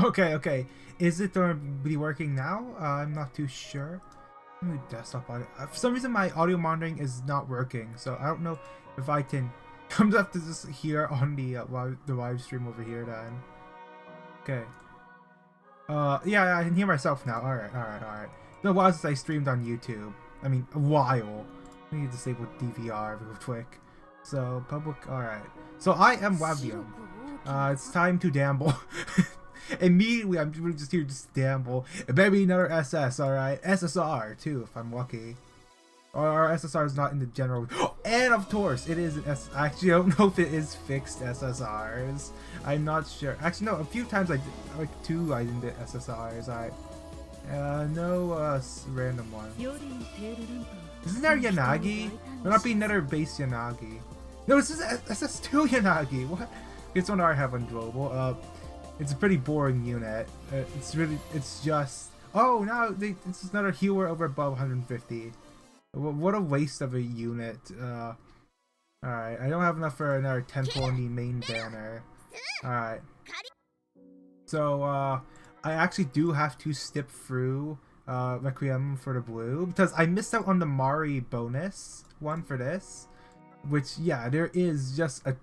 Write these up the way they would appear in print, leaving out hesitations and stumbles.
Okay, okay. Is it going to be working now? I'm not too sure. Let me desktop audio. For some reason, my audio monitoring is not working, so I don't know if I can. I'm gonna have to just hear on the live stream over here then. Okay. Yeah, I can hear myself now. All right. It's been a while since I streamed on YouTube. I mean, a while. Let me disable DVR real quick. So public. All right. So I am Wabium. It's time to gamble. Immediately, I'm really just here to just gamble. And maybe another SS, alright? SSR, too, if I'm lucky. Or SSR is not in the general. And of course, it is an S. Actually, I don't know if it is fixed SSRs. I'm not sure. Actually, no, a few times I did, like 2 I didn't get SSRs. Alright. No random one. Isn't there Yanagi? Will not be another base Yanagi. No, this is SS2 Yanagi. What? It's one I have on global. It's a pretty boring unit. It's just... Oh, now it's another healer over above 150. What a waste of a unit. Alright, I don't have enough for another temple on the main banner. Alright. So, I actually do have to skip through Requiem for the Blue, because I missed out on the Mari bonus one for this. Which, yeah, there is just a...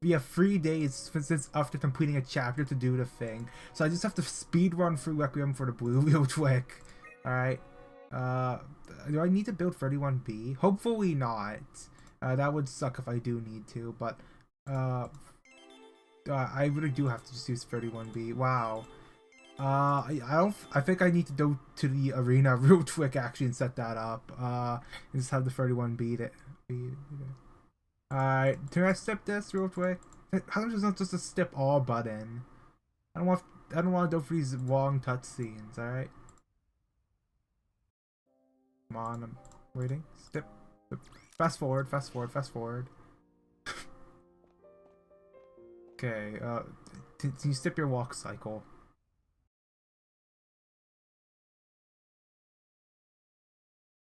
We have 3 days since after completing a chapter to do the thing. So I just have to speed run through Requiem for the Blue real quick. Alright. Do I need to build 31B? Hopefully not. That would suck if I do need to, but I really do have to just use 31B. Wow. I think I need to go to the arena real quick actually and set that up. And just have the 31B to Alright, can I skip this real quick? How is not just a skip all button? I don't want to go for these long cutscenes, alright? Come on, I'm waiting. Skip. Fast forward. Okay, can you skip your walk cycle?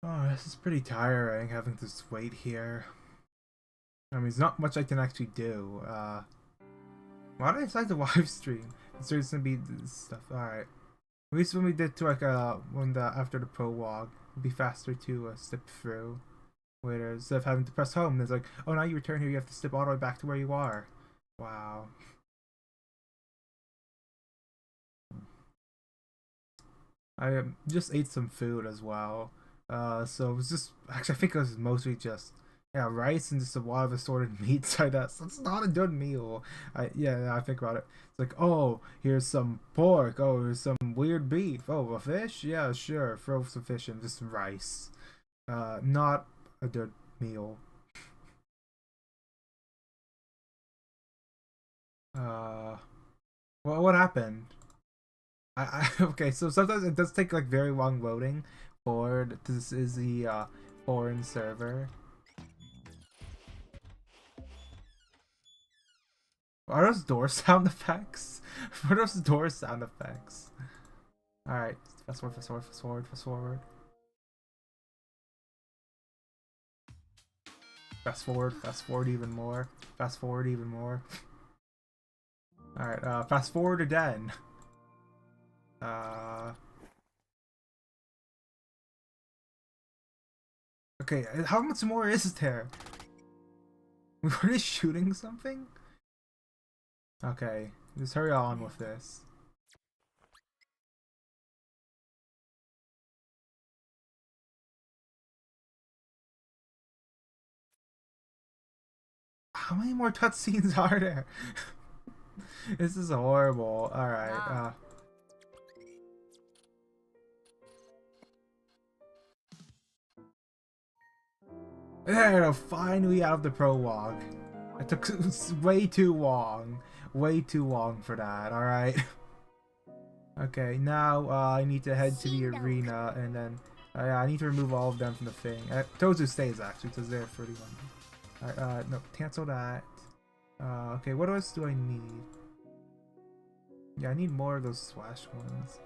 Oh, this is pretty tiring having to just wait here. I mean, there's not much I can actually do. Why did I decide to live stream? It's just gonna be this stuff. Alright. At least when we did to like after the prologue, it'd be faster to step through. Later, instead of having to press home, it's like, oh, now you return here, you have to step all the way back to where you are. Wow. I just ate some food as well. So it was just actually I think it was mostly just rice and just a lot of assorted meats. That's not a good meal. I think about it. It's like, oh, here's some pork. Oh, here's some weird beef. Oh, a fish? Yeah, sure. Throw some fish in. Just rice. Not a good meal. What happened? Okay, so sometimes it does take like very long loading for this is the foreign server. Are those door sound effects? What are those door sound effects? Alright, fast forward. Fast forward even more. Alright, fast forward again. Okay, how much more is there? We were just shooting something? Okay, just hurry on with this. How many more cutscenes are there? This is horrible. Alright, There, finally out of the prologue. It took way too long. Way too long for that, alright? Okay, now I need to head to the arena and then I need to remove all of them from the thing. Tozu stays actually, because they're 31. Alright, no, cancel that. Okay, what else do I need? Yeah, I need more of those slash ones.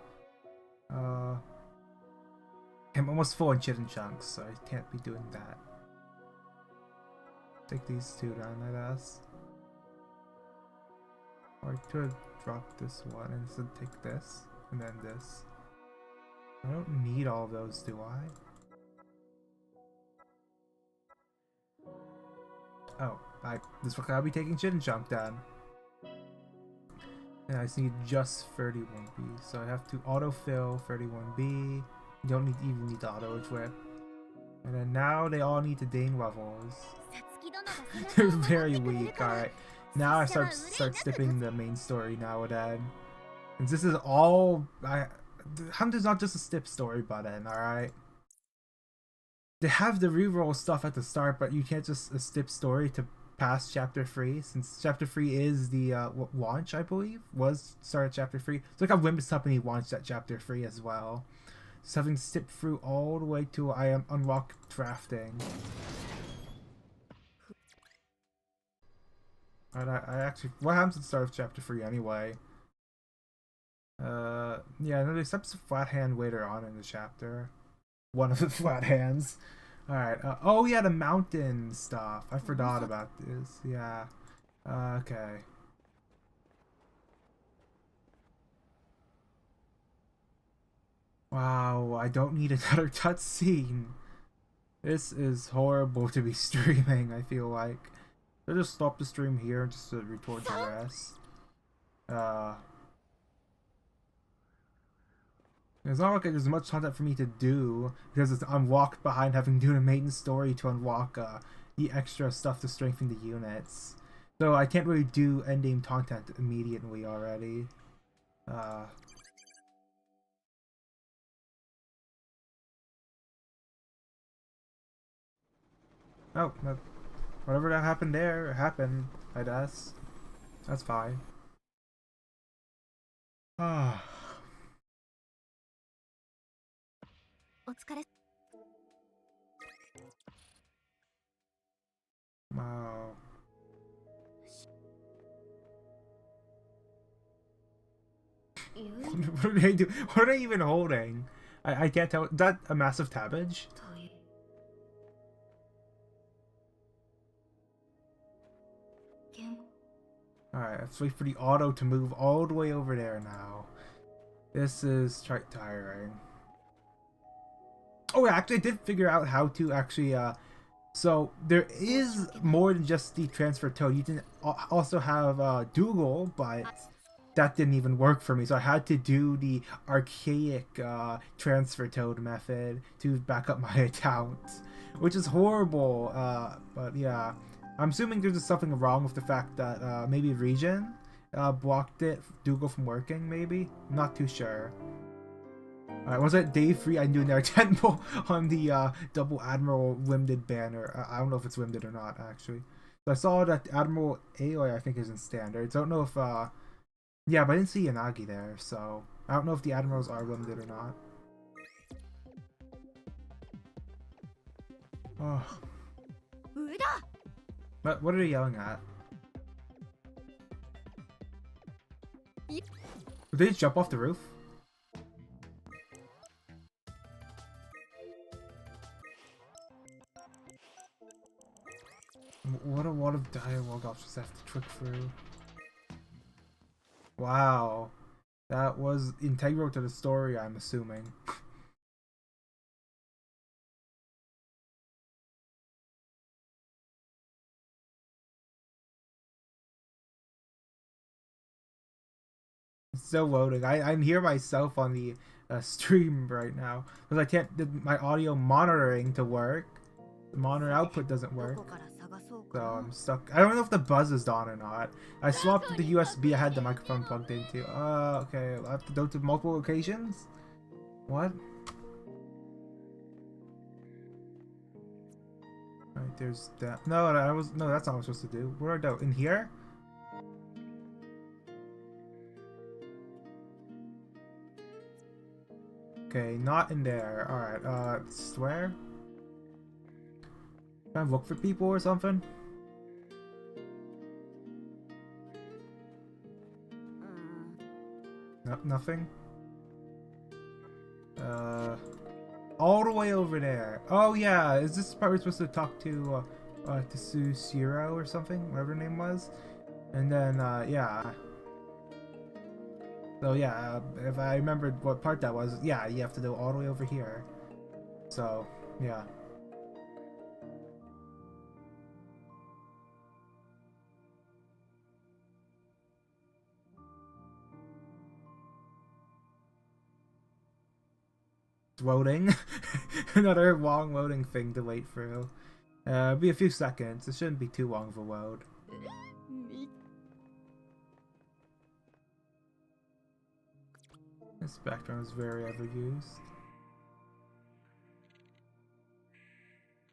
I'm almost full on chitin chunks, so I can't be doing that. Take these two down, I guess. I could drop this one and instead take this and then this. I don't need all those, do I? Oh, this one I'll be taking Shin Jump then. And I just need just 31B, so I have to autofill 31B. You don't even need to auto equip. And then now they all need to gain levels. They're very weak. Alright, now I start skipping the main story now and then. And this is all Hunter's not just a skip story button, alright? They have the reroll stuff at the start, but you can't just skip story to pass chapter 3, since chapter 3 is the launch, I believe, was start at chapter 3. It's like how Limbus Company launched at chapter 3 as well. So having to skip through all the way to I am unlock drafting. Alright, I actually, what happens at the start of chapter 3 anyway? Yeah, no, they steps a flat hand later on in the chapter. One of the flat hands. Alright, oh yeah, the mountain stuff. I forgot about this. Yeah. Okay. Wow, I don't need another cutscene. This is horrible to be streaming, I feel like. I'll just stop the stream here just to record the rest. It's not like there's much content for me to do because I'm locked behind having to do a main story to unlock the extra stuff to strengthen the units. So I can't really do endgame content immediately already. Oh, whatever that happened there, happened, I guess. That's fine. Ah. Wow. What are they do? What are they even holding? I can't tell. Is that a massive tabbage? Alright, let's wait for the auto to move all the way over there now. This is tiring. Oh, actually, I did figure out how to actually, so there is more than just the transfer toad. You can also have Dougal, but that didn't even work for me. So I had to do the archaic transfer toad method to back up my account, which is horrible. But yeah, I'm assuming there's just something wrong with the fact that maybe Region blocked Dougal from working, maybe? I'm not too sure. Alright, was it day 3? I'm doing their temple on the Double Admiral Limited banner. I don't know if it's limited or not, actually. So I saw that Admiral Aoi, I think, is in standards. I don't know if, yeah, but I didn't see Yanagi there, so I don't know if the Admirals are limited or not. Oh. What are they yelling at? Did they just jump off the roof? What a lot of dialogue I'll just have to trick through. Wow. That was integral to the story, I'm assuming. It's so loading. I'm here myself on the stream right now because I can't get my audio monitoring to work. The monitor output doesn't work. So I'm stuck. I don't know if the buzz is on or not. I swapped the USB I had the microphone plugged into. Okay. I have to go to multiple locations? What? Alright, there's that. No, that's not what I was supposed to do. Where do I go? In here? Okay, not in there. Alright, swear? Can I look for people or something? No, nothing? All the way over there. Oh yeah, is this part we're supposed to talk to Sushiro or something? Whatever her name was? And then, yeah. So yeah, if I remembered what part that was, yeah, you have to go all the way over here. So, yeah. Loading. Another long loading thing to wait through. It'll be a few seconds. It shouldn't be too long of a load. This background is very overused.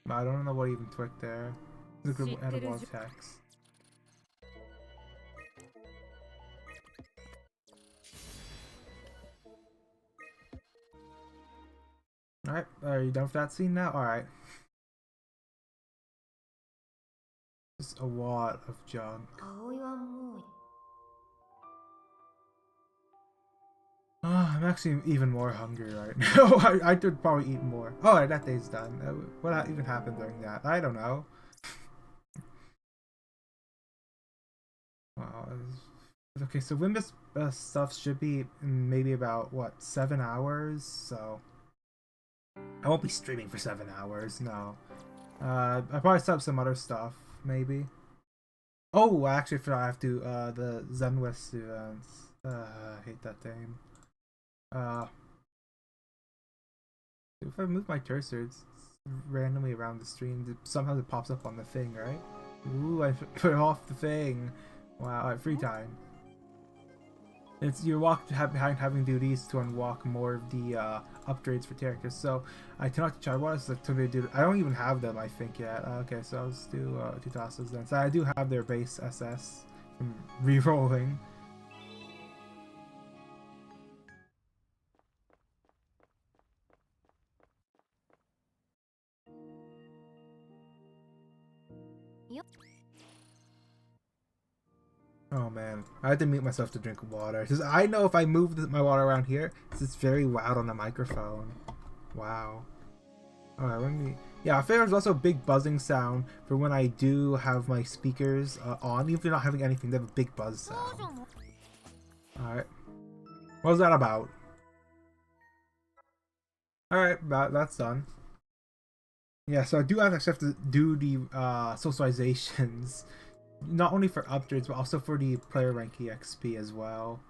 I don't know what even clicked there. Look at a wall of text. Alright, are you done with that scene now? Alright. Just a lot of junk. I'm actually even more hungry right now. I could probably eat more. Oh, that day's done. What even happened during that? I don't know. Wow. Okay, so Limbus stuff should be maybe about, what, 7 hours? So I won't be streaming for 7 hours, no. I'll probably set up some other stuff, maybe. Oh, actually, I have to, the Zenwest events. I hate that game. If I move my cursor, it's randomly around the screen. Somehow it pops up on the thing, right? Ooh, I put off the thing. Wow, at free time. It's you walk behind having duties to unlock more of the upgrades for characters. So I cannot try what is to do. I don't even have them, I think, yet. Okay, so I'll just do 2 tosses then. So I do have their base SS from re-rolling. Oh man, I had to mute myself to drink water. Because I know if I move my water around here, it's very loud on the microphone. Wow. Alright, let me... Yeah, I figure there's also a big buzzing sound for when I do have my speakers on. Even if you're not having anything, they have a big buzz sound. Alright. What was that about? Alright, that's done. Yeah, so I do have to do the socializations. Not only for upgrades, but also for the player rank EXP as well.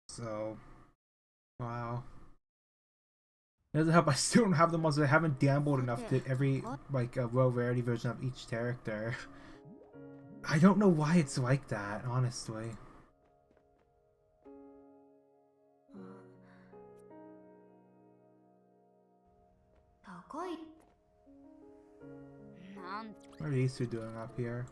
So, wow. It doesn't help I still don't have them also. I haven't gambled enough to every, like, low rarity version of each character. I don't know why it's like that, honestly. What are these two doing up here?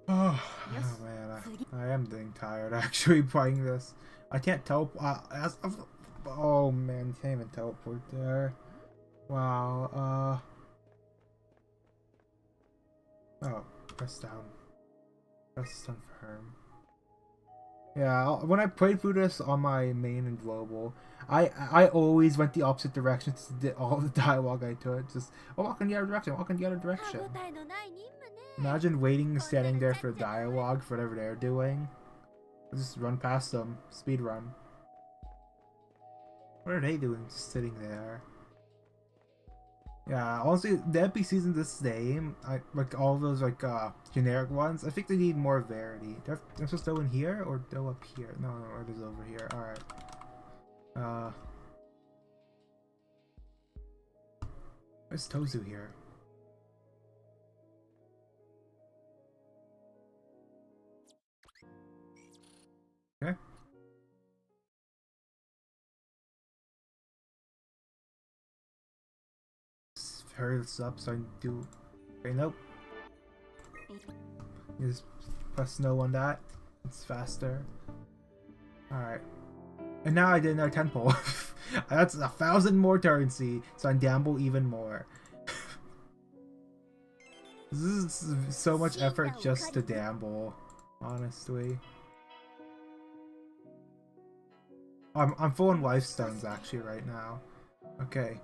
Oh man, I am getting tired actually playing this. I can't teleport. Oh man, you can't even teleport there. Wow. Oh, press down. Press confirm. Yeah, when I played through this on my main and global, I always went the opposite direction to did all the dialogue I took. Just walk in the other direction, walk in the other direction. Imagine waiting and standing there for dialogue for whatever they're doing. I'll just run past them. Speed run. What are they doing just sitting there? Yeah, honestly, the NPCs in this game, like all those like generic ones, I think they need more variety. Do I supposed to go in here or go up here? No, it is over here. Alright. Where's Tozu here? Okay. Hurry this up so I can do... Okay, nope. You just press no on that. It's faster. Alright. And now I did another temple. That's 1,000 more currency, so I gamble even more. This is so much effort just to gamble, honestly. I'm full on life stones actually right now. Okay,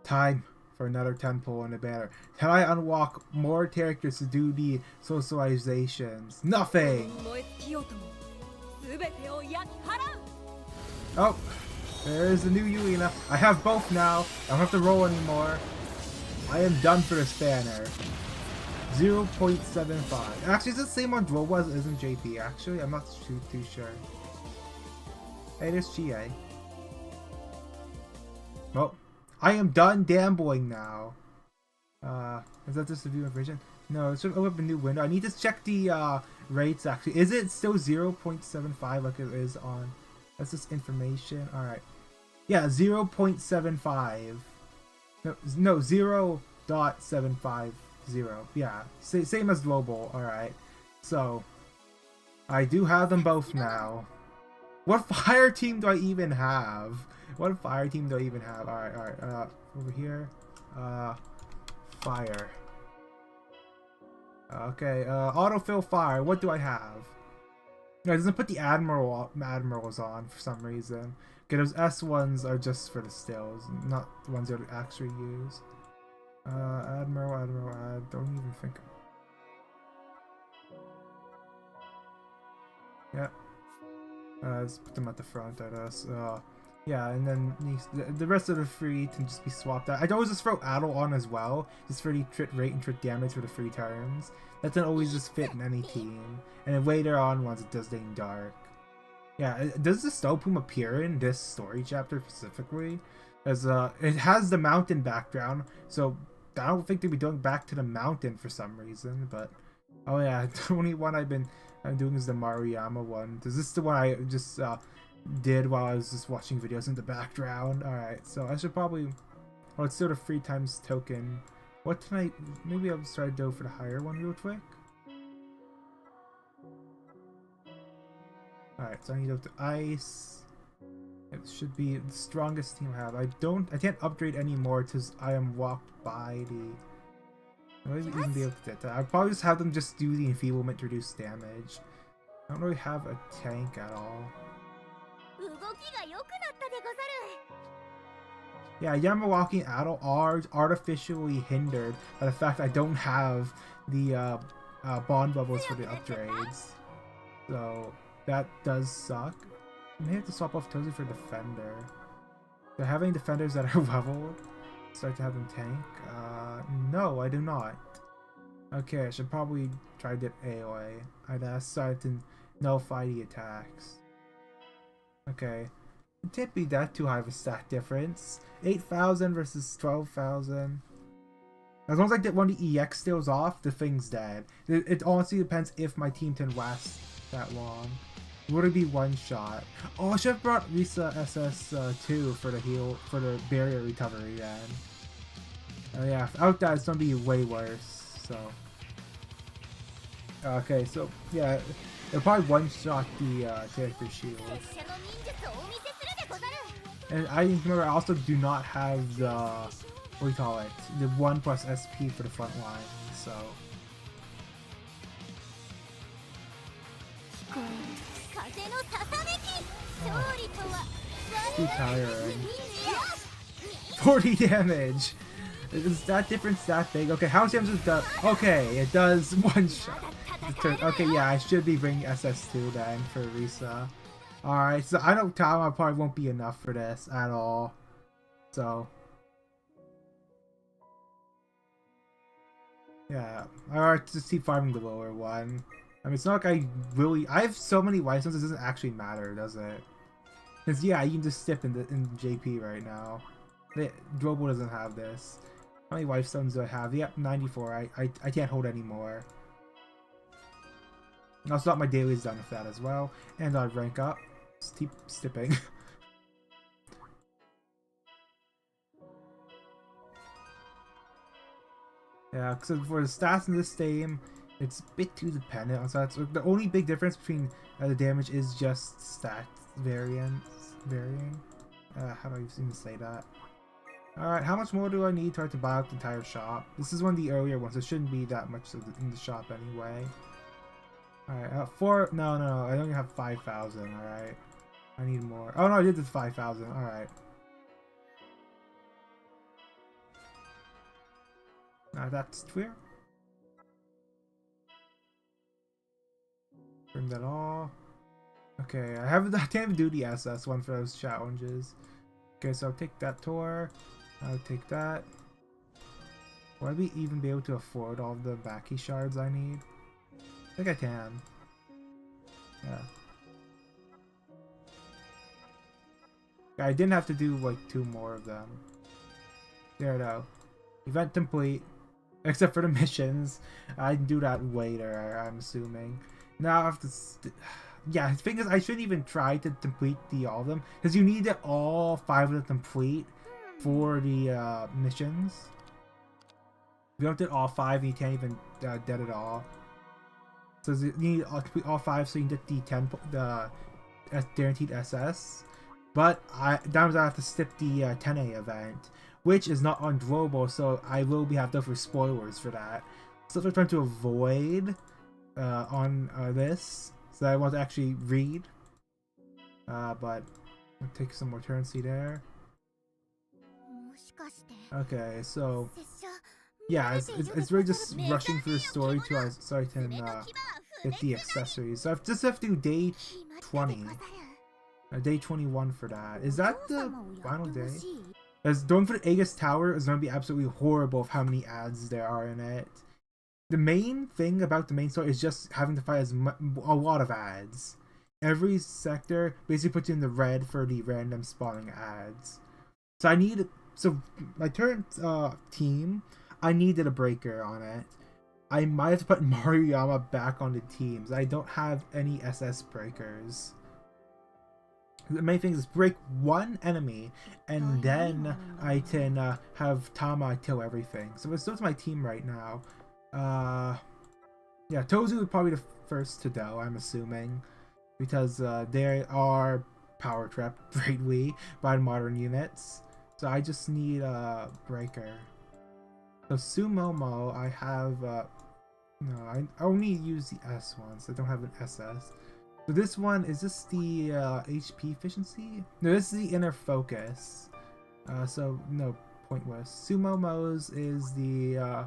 time for another 10 pull in the banner. Can I unlock more characters to do the socializations? Nothing! Oh, there's the new Yuina. I have both now. I don't have to roll anymore. I am done for this banner. 0.75. Actually, it's the same on Roblox as in JP. Actually, I'm not too sure. Hey, there's GA. Well, I am done gambling now. Is that just the view version? No, it should open up a new window. I need to check the rates actually. Is it still 0.75 like it is on? That's just information. Alright. Yeah, 0.75. No, 0.750. Yeah, same as global. Alright. So, I do have them both now. What fire team do I even have? What fire team do I even have? Alright, over here. Fire. Okay, autofill fire. What do I have? No, it doesn't put the admirals on for some reason. Okay, those S ones are just for the stills, not the ones that I actually use. Admiral, add. Don't even think. Yeah. Let's put them at the front at us. Yeah, and then the rest of the free can just be swapped out. I'd always just throw Addle on as well, just for the crit rate and crit damage for the free turns. That doesn't always just fit in any team. And then later on, once it does Dane Dark. Yeah, does the Snow Plume appear in this story chapter specifically? As it has the mountain background, so I don't think they'd be going back to the mountain for some reason. But oh yeah, the only one I'm doing is the Maruyama one. Is this the one I just did while I was just watching videos in the background? Alright, so I should probably... Oh, it's still the 3 times token. What can I... Maybe I'll just try to go for the higher one real quick. Alright, so I need to go to Ice. It should be the strongest team I have. I can't upgrade anymore because I am walked by the... I might even be able to get that. I'll probably just have them just do the enfeeblement to reduce damage. I don't really have a tank at all. Yeah, Yamawaki and Addle are artificially hindered by the fact I don't have the bond bubbles for the upgrades. So that does suck. I may have to swap off Tozy for Defender. Do I have any defenders that are leveled? Start to have them tank? No, I do not. Okay, I should probably try to get AoE. I'd start to nullify the attacks. Okay. It can't be that too high of a stat difference. 8,000 versus 12,000. As long as I get one of the EX steals off, the thing's dead. It honestly depends if my team can last that long. Would it be one shot? Oh, I should have brought Risa SS2 for the heal, for the barrier recovery then. Yeah, without that it's gonna be way worse, so. Okay, so yeah, it'll probably one shot the character shield. And I remember I also do not have the, what do you call it, the 1+ SP for the front line, so. Too tiring. 40 damage! Is that difference that big? Okay, how much damage does it do? Okay, it does one shot. Okay, yeah, I should be bringing SS2 then for Risa. Alright, so I know Tama probably won't be enough for this at all. So. Yeah, alright, just keep farming the lower one. I mean, it's not like I have so many white stones, it doesn't actually matter, does it? Because, yeah, you can just step in JP right now. Global doesn't have this. How many wife stones do I have? Yep, 94. I can't hold any more. And also, my daily is done with that as well. And I rank up. Just keep stepping. Yeah, because for the stats in this game, it's a bit too dependent on stats. The only big difference between the damage is just stat varying. How do I even say that? Alright, how much more do I need to buy out the entire shop? This is one of the earlier ones, so it shouldn't be that much in the shop anyway. Alright, no, I only have 5,000, alright. I need more. Oh no, I did the 5,000, alright. That's clear. Trim that all. Okay, I can't even do the SS one for those challenges. Okay, so I'll take that tour. I'll take that. Will I even be able to afford all the Baki shards I need? I think I can. Yeah. I didn't have to do like 2 more of them. There we go. Event complete. Except for the missions. I can do that later, I'm assuming. Now I have to... yeah, the thing is, I shouldn't even try to complete all of them. Because you need all 5 of them complete for the missions. If you don't get all 5, you can't even get it all. So you need to complete all 5 so you can get the guaranteed SS. But that means I have to skip the 10A event, which is not on global, so I will have to go for spoilers for that. So I'm trying to avoid on this, so I want to actually read. But I'll take some more currency there. Okay, so yeah, it's really just rushing through the story so I can get the accessories. So I just have to do day 20. Day 21 for that. Is that the final day? As going for the Aegis Tower is going to be absolutely horrible of how many ads there are in it. The main thing about the main story is just having to fight a lot of ads. Every sector basically puts you in the red for the random spawning ads. So my current team, I needed a breaker on it. I might have to put Maruyama back on the teams. I don't have any SS breakers. The main thing is break 1 enemy, and then I can have Tama kill everything. So it's still my team right now. Yeah, Tozu would probably be the first to go, I'm assuming, because they are power trapped greatly by modern units. So I just need a breaker. So Sumomo, I have no, I only use the S one, so I don't have an SS. So this one, is this the HP efficiency? No, this is the inner focus. So no, pointless. Sumomo's is the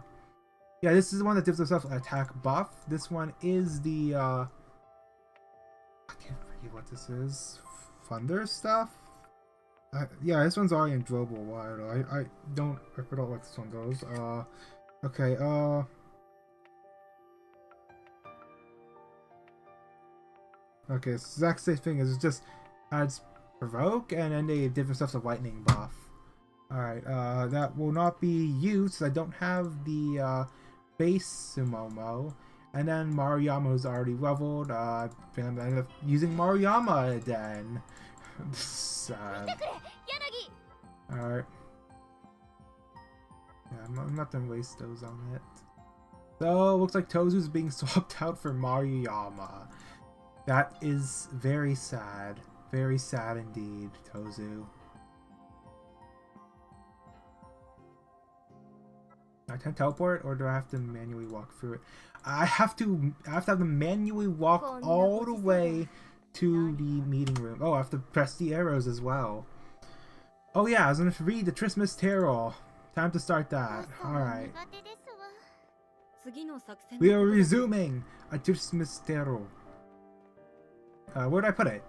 yeah, this is the one that gives herself an attack buff. This one is the I can't forget what this is. Thunder stuff? Yeah, this one's already in global wide. I forgot what this one goes. Okay, okay, so the exact same thing is it just adds provoke and then they give themselves a lightning buff. Alright, that will not be used. I don't have the base Sumomo. And then Maruyama is already leveled. I'm gonna end up using Maruyama then. Sad. Alright. Yeah, I'm not gonna waste those on it. So, looks like Tozu's being swapped out for Maruyama. That is very sad. Very sad indeed, Tozu. I can teleport, or do I have to manually walk through it? I have to have them manually walk all the way to the meeting room. Oh, I have to press the arrows as well. Oh yeah, I was gonna read the Christmas Carol. Time to start that. Alright. We are resuming a Christmas Carol. Where did I put it?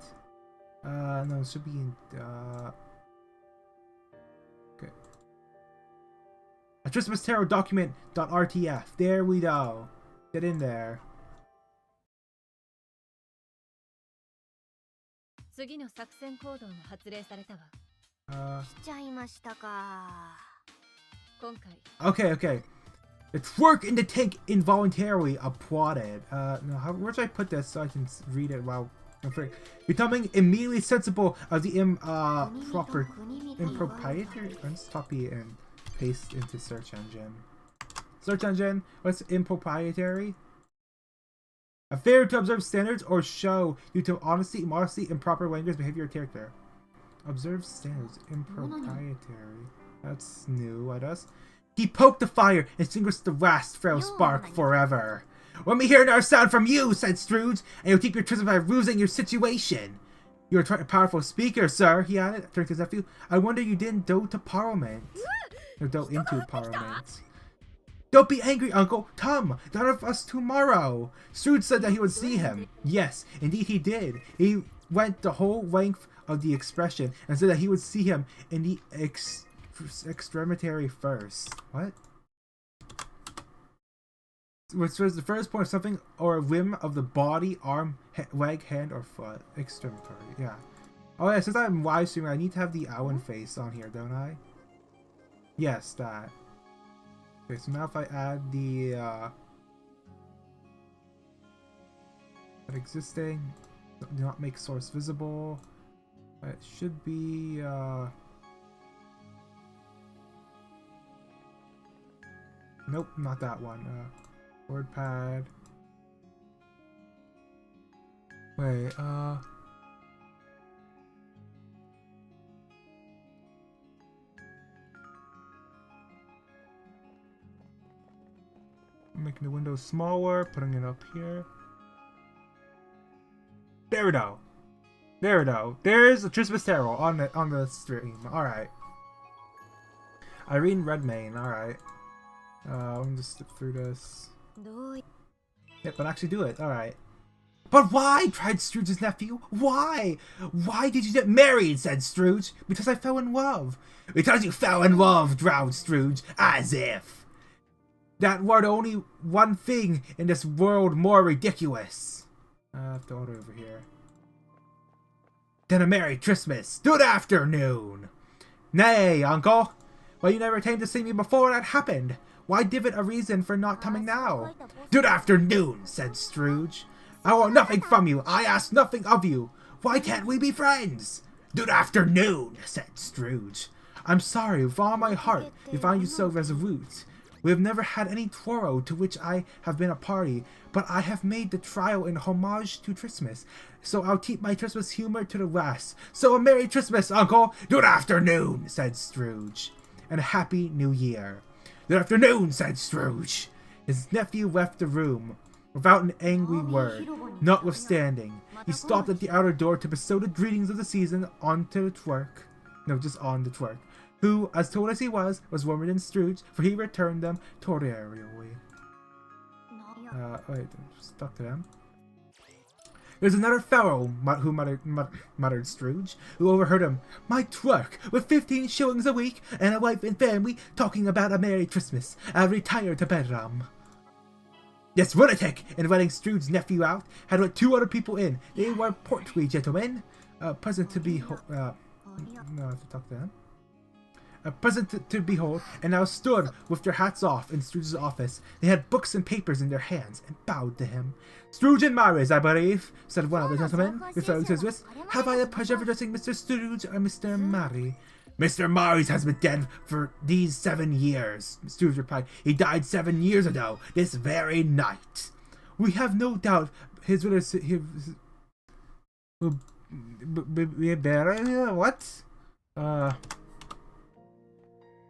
No, it should be in, okay. A Christmas Tarot document.rtf. There we go. Get in there. Okay. It's work in the tank involuntarily applauded. No, where should I put this so I can read it while becoming immediately sensible of the improprietary? Let's copy and paste into search engine. Search engine, what's improprietary? A failure to observe standards or show due to honesty, modesty, improper language, behavior, or character. Observe standards, improprietary. That's new, let us. He poked the fire and extinguished the last frail spark forever. Let me hear another sound from you, said Scrooge, and you'll keep your trism by losing your situation. You're a powerful speaker, sir, he added, turning to his nephew. I wonder you didn't go to Parliament. Or go into Parliament. Don't be angry, Uncle. Come, down with us tomorrow. Scrooge said that he would see him. Yes, indeed he did. He went the whole length of the expression and said that he would see him in the extremity first. What? Which was the first point of something or a limb of the body, arm, leg, hand, or foot. Extremity, yeah. Oh yeah, since I'm live streaming, I need to have the Owen face on here, don't I? Yes, that. Okay, so now if I add the existing, do not make source visible. It should be nope, not that one. WordPad. Wait, making the window smaller, putting it up here. There we go. There we go. There's a Christmas Carol on the stream. All right. Irene Redmayne. All right. Let me just skip through this. Yep, but actually do it. All right. But why? Cried Scrooge's nephew. Why? Why did you get married? Said Scrooge. Because I fell in love. Because you fell in love, growled Scrooge. As if that were the only one thing in this world more ridiculous. I have to order over here. Then a Merry Christmas. Good afternoon. Nay, Uncle. Well, you never came to see me before that happened. Why give it a reason for not coming now? Good afternoon, said Scrooge. I want nothing from you. I ask nothing of you. Why can't we be friends? Good afternoon, said Scrooge. I'm sorry with all my heart to find you so resolute. We have never had any quarrel to which I have been a party, but I have made the trial in homage to Christmas, so I'll keep my Christmas humor to the last. So a Merry Christmas, Uncle! Good afternoon, said Scrooge. And a Happy New Year. Good afternoon, said Scrooge. His nephew left the room without an angry word. Notwithstanding, he stopped at the outer door to bestow the greetings of the season onto the twerk. No, just on the twerk. Who, as told as he was warmer than Scrooge, for he returned them torrierially. Wait, stuck to them. There's another fellow, who muttered Scrooge, who overheard him. My twerk, with 15 shillings a week, and a wife and family, talking about a Merry Christmas. I'll retire to bedroom. This lunatic, in letting Scrooge's nephew out, had let 2 other people in. They were portly gentlemen, present to behold. No, I have to talk to them. Present to behold, and now stood with their hats off in Scrooge's office. They had books and papers in their hands, and bowed to him. Scrooge and Maris, I believe, said one of the gentlemen, referring to his wrist. Have I the pleasure of addressing Mr. Scrooge or Mr. Mary? Mr. Maris has been dead for these 7 years, Scrooge replied. He died 7 years ago, this very night. We have no doubt his what?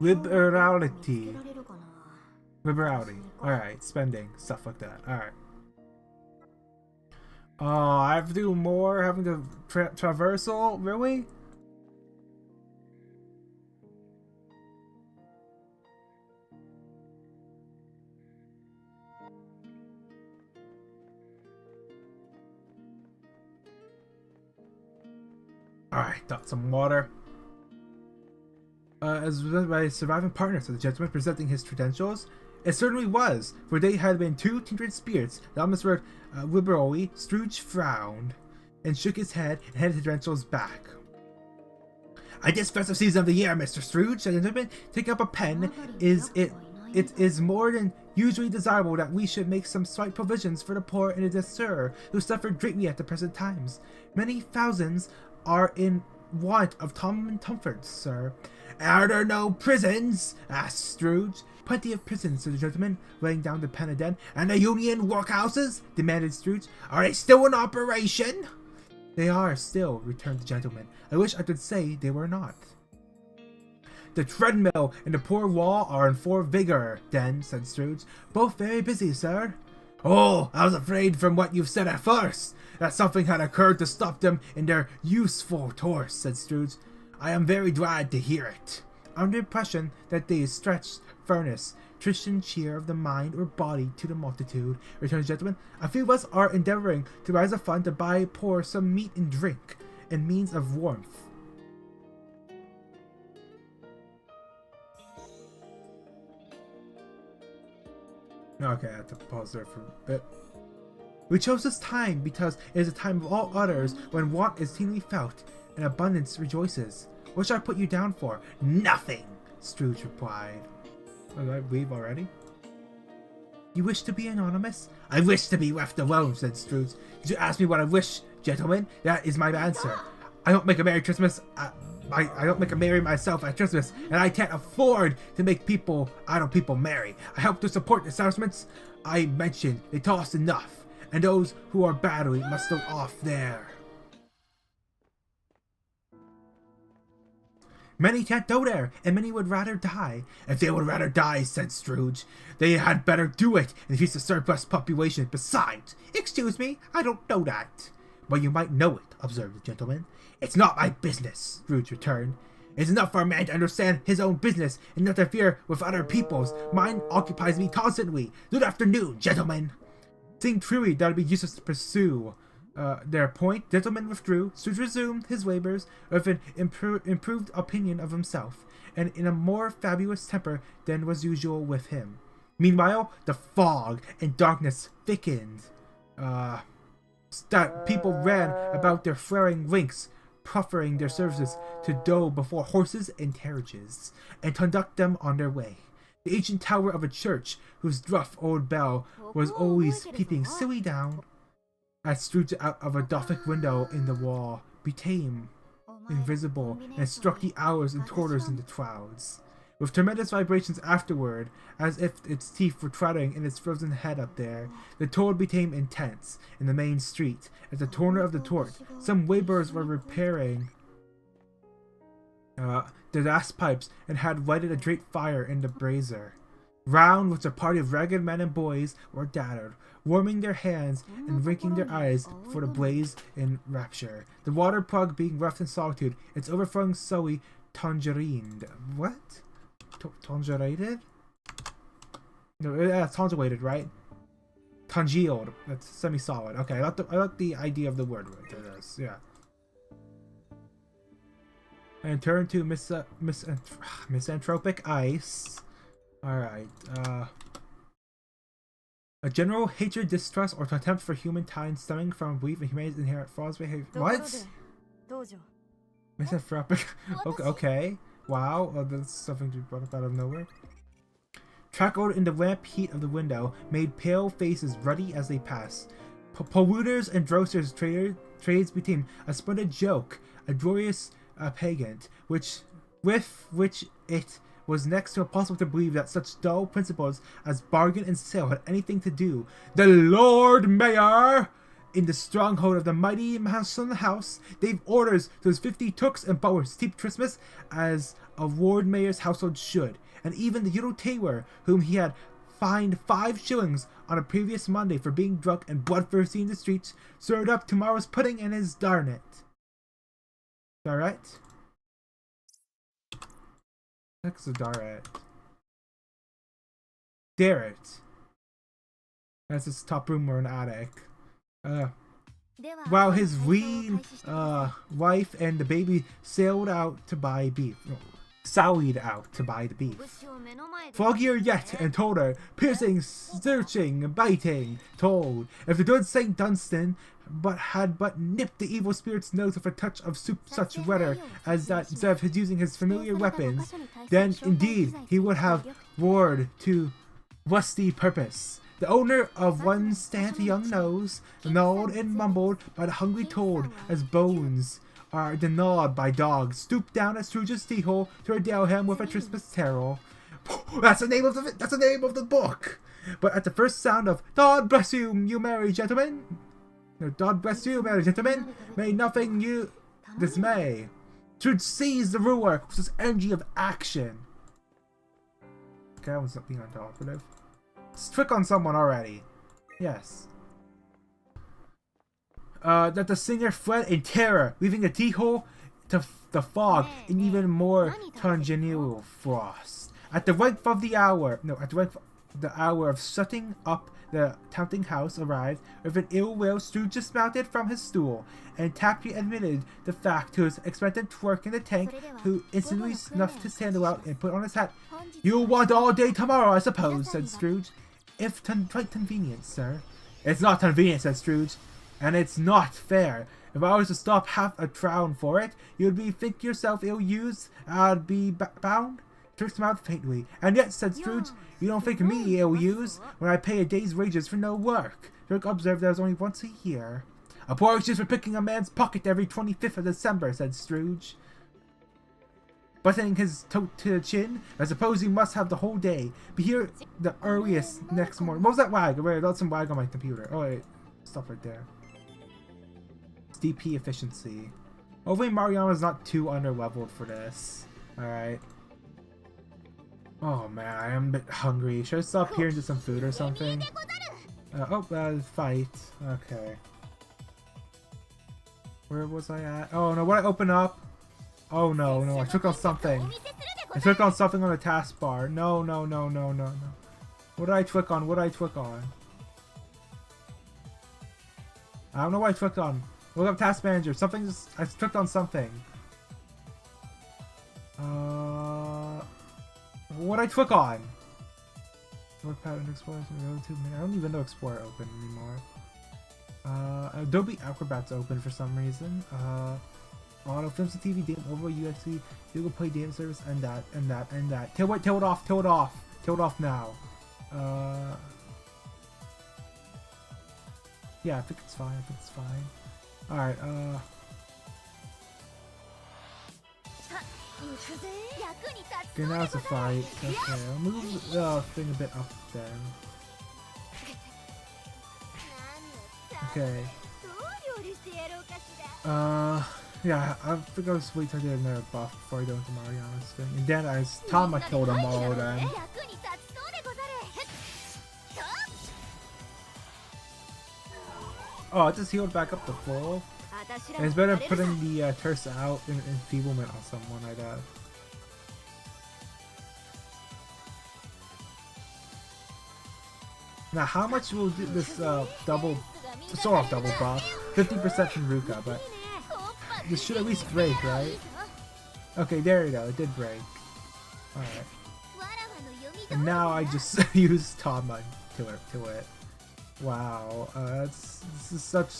Liberality. Alright, spending. Stuff like that. Alright. I have to do more having to traversal? Really? Alright, got some water. As presented by his surviving partner, so the gentleman presenting his credentials. It certainly was, for they had been 2 kindred spirits that almost were liberally. Scrooge frowned and shook his head and handed his credentials back. At this festive season of the year, Mr. Scrooge, said the gentleman, take up a pen. It is more than usually desirable that we should make some slight provisions for the poor and the distressed who suffer greatly at the present times. Many thousands are in want of Tom and comfort, sir. Are there no prisons? Asked Scrooge. Plenty of prisons, said the gentleman, laying down the pen again. And the Union workhouses? Demanded Scrooge. Are they still in operation? They are still, returned the gentleman. I wish I could say they were not. The treadmill and the poor wall are in full vigor, then, said Scrooge. Both very busy, sir. Oh, I was afraid from what you've said at first that something had occurred to stop them in their useful course, said Scrooge. I am very glad to hear it. Under the impression that the stretched furnace nutrition cheer of the mind or body to the multitude. Returns gentlemen, a few of us are endeavoring to raise a fund to buy poor some meat and drink, and means of warmth. Okay, I have to pause there for a bit. We chose this time because it is a time of all others when want is keenly felt and abundance rejoices. What shall I put you down for? Nothing, Scrooge replied. Oh, did I leave already? You wish to be anonymous? I wish to be left alone, said Scrooge. Did you ask me what I wish, gentlemen? That is my answer. I don't make a Merry Christmas. I don't make a merry myself at Christmas, and I can't afford to make idle people merry. I help to support the establishments I mentioned. They toss enough, and those who are badly must go off there. Many can't go there, and many would rather die. If they would rather die, said Scrooge, they had better do it and face the surplus population. Besides, excuse me, I don't know that. But you might know it, observed the gentleman. It's not my business, Scrooge returned. It's enough for a man to understand his own business and not interfere with other people's. Mine occupies me constantly. Good afternoon, gentlemen. Seeing truly that it would be useless to pursue their point, gentlemen withdrew. Scrooge resumed his labors with an improved opinion of himself, and in a more fabulous temper than was usual with him. Meanwhile, the fog and darkness thickened. That people ran about their flaring links, proffering their services to go before horses and carriages, and conduct them on their way. The ancient tower of a church, whose rough old bell was always peeping silly down as Scrooge out of a Gothic window in the wall, became invisible and struck the hours and quarters in the clouds, with tremendous vibrations afterward, as if its teeth were treading in its frozen head up there. The toll became intense in the main street. At the corner of the court, some laborers were repairing the gas pipes and had lighted a great fire in the brazier, round which a party of ragged men and boys were gathered, warming their hands and winking their eyes for the blaze in rapture. The water plug being left in solitude, its overflowing sowie tangerined. What? Tangerated? No, it's tangulated, right? Tangealed. That's semi-solid. Okay, I like the idea of the word right there. Yeah. And turn to misanthropic ice. Alright, a general hatred, distrust, or contempt for humankind stemming from belief in humanity's inherent flaws behavior. What? Misanthropic. Okay. Wow. That's something to be brought up out of nowhere. Trackled in the lamp heat of the window, made pale faces ruddy as they passed. Polluters and drosters trades became a splendid joke, a glorious pageant, with which it was next to impossible to believe that such dull principles as bargain and sale had anything to do. The Lord Mayor, in the stronghold of the mighty Manson House, gave orders to his 50 cooks and bowers to keep Christmas as a Lord Mayor's household should, and even the little tailor, whom he had fined 5 shillings on a previous Monday for being drunk and bloodthirsty in the streets, served up tomorrow's pudding in his darnet. Darret? What's a darret? Darret. That's his top room or an attic. While his lean wife and the baby sailed out to buy beef. Sallied out to buy the beef. Foggier yet, and colder, piercing, searching, biting, told. If the good Saint Dunstan had but nipped the evil spirit's nose with a touch of such weather as that, instead of his using his familiar weapons, then indeed he would have roared to lusty purpose. The owner of one scant young nose, gnawed and mumbled by the hungry toad as bones are gnawed by dogs, stooped down at Scrooge's tea-hole to regale him with a Christmas carol. That's the name of the book. But at the first sound of "God bless you, you merry gentlemen," no, "God bless you, merry gentlemen, may nothing you dismay," Scrooge seized the ruler with his energy of action. Okay, that was not being uncooperative. Trick on someone already. Yes. That the singer fled in terror, leaving the tea-hole to the fog in even more congenial frost. At the length of the hour, no, at the length of the hour of shutting up, the tempting house arrived. With an ill will, Scrooge dismounted from his stool and tactfully admitted the fact to his expectant twerk in the tank, who instantly snuffed his sandal out and put on his hat. "You'll want all day tomorrow, I suppose," said Scrooge. "If quite convenient, sir." "It's not convenient," said Scrooge, "and it's not fair. If I was to stop half a crown for it, you'd think yourself ill-used, I'd be bound." Scrooge smiled faintly. "And yet," said Scrooge, "you don't think me ill-used when I pay a day's wages for no work." Scrooge observed that it was only once a year. "A poor excuse for picking a man's pocket every 25th of December," said Scrooge, buttoning his coat to the chin. "I suppose he must have the whole day. Be here the earliest next morning." What was that wag? Wait, that's some wag on my computer. Oh wait, stop right there. It's DP efficiency. Hopefully Mariana's not too underleveled for this. Alright. Oh man, I am a bit hungry. Should I stop here and get some food or something? Fight. Okay. Where was I at? Oh no, what I open up? Oh no, I took on something. I took on something on the taskbar. No. What did I click on? I don't know what I clicked on. Look up task manager. I clicked on something. What did I click on? Work pattern Explorer. I don't even know Explorer open anymore. Adobe Acrobat's open for some reason. Auto Films and TV, Data Over, UXC, Google Play Data Service, and that. Tail it off now. Yeah, I think it's fine. Alright, okay, now it's a fight. Okay, I'll move the thing a bit up then. Okay. Yeah, I think I'll just wait till I get another buff before I go into Mariana's thing. And then I Tama killed them all then. Oh, I just healed back up to full. And it's better putting the terse out in enfeeblement on someone like that. Now, how much will this sort of double buff? 50% from Ruka, but this should at least break, right? Okay, there you go. It did break. Alright. And now I just use Tama to it. Wow. This is such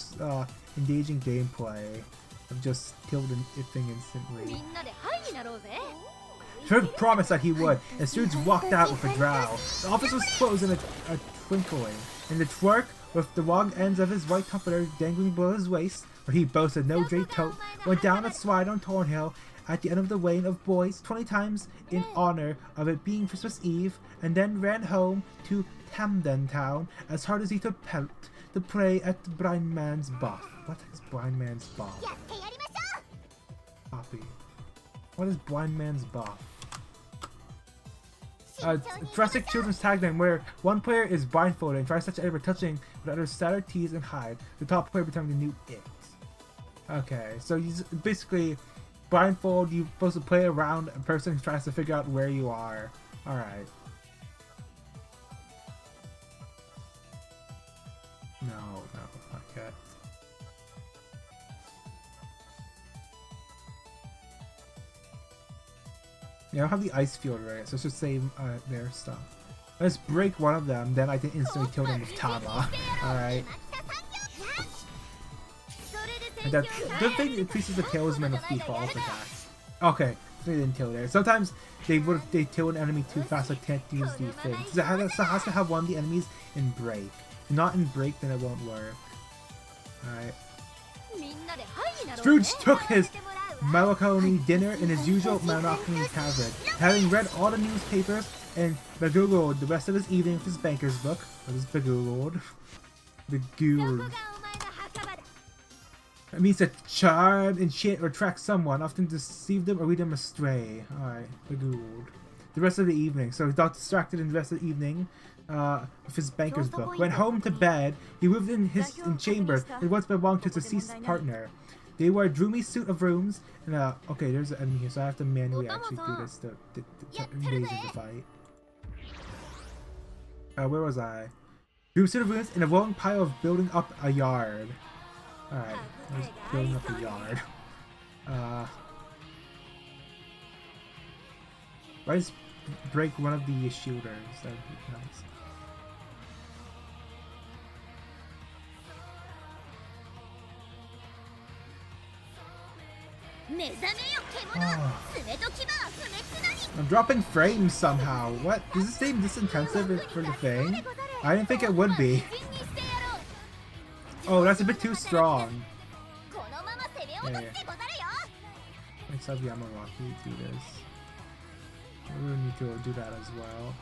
engaging gameplay. I've just killed a thing instantly. Scrooge promised that he would, and Scrooge walked out with a growl. The office was closed in a twinkling, and the twerk, with the long ends of his white comforter dangling below his waist, where he boasted no draped coat, went down a slide on Thornhill at the end of the lane of boys 20 times in honor of it being Christmas Eve, and then ran home to Camden Town as hard as he could pelt to play at the Blind Man's Buff. What is Blind Man's Buff? Copy. What is Blind Man's Buff? Jurassic Children's Tagline, where one player is blindfolded and tries to touch every touching with others shatter, tease, and hide. The top player becoming the new It. Okay, so you basically blindfold, you're supposed to play around a person who tries to figure out where you are. Alright. No, not yet. Yeah, I don't have the ice field right, so let's just save their stuff. Let's break one of them, then I can instantly kill them with Tama. Alright. And that good thing increases the tailsman of default attacks. Okay, they didn't kill there. Sometimes they kill an enemy too fast, so can't use the thing. So it has to have one of the enemies in break. If not in break, then it won't work. Alright. Scrooge took his melancholy dinner in his usual melancholy tavern. Having read all the newspapers and begoogled the rest of his evening with his banker's book. What is begoogled? Begoogled. It means to charm, enchant, or attract someone, often deceive them or lead them astray. Alright, begoogled. The rest of the evening. So he got distracted in the rest of the evening with his banker's book. Went home to bed. He lived in his chamber that once belonged to his deceased partner. They wear a droomy suit of rooms, and okay, there's an enemy here, so I have to manually actually do this to engage in the fight. Where was I? Droomy suit of rooms in a rolling pile of building up a yard. Alright, I was building up a yard. I just break one of the shielders. That would be nice. Oh. I'm dropping frames somehow. What? Does this seem this intensive for the thing? I didn't think it would be. Oh, that's a bit too strong. Yeah. Let's have Yamawaki do this. We need to do that as well.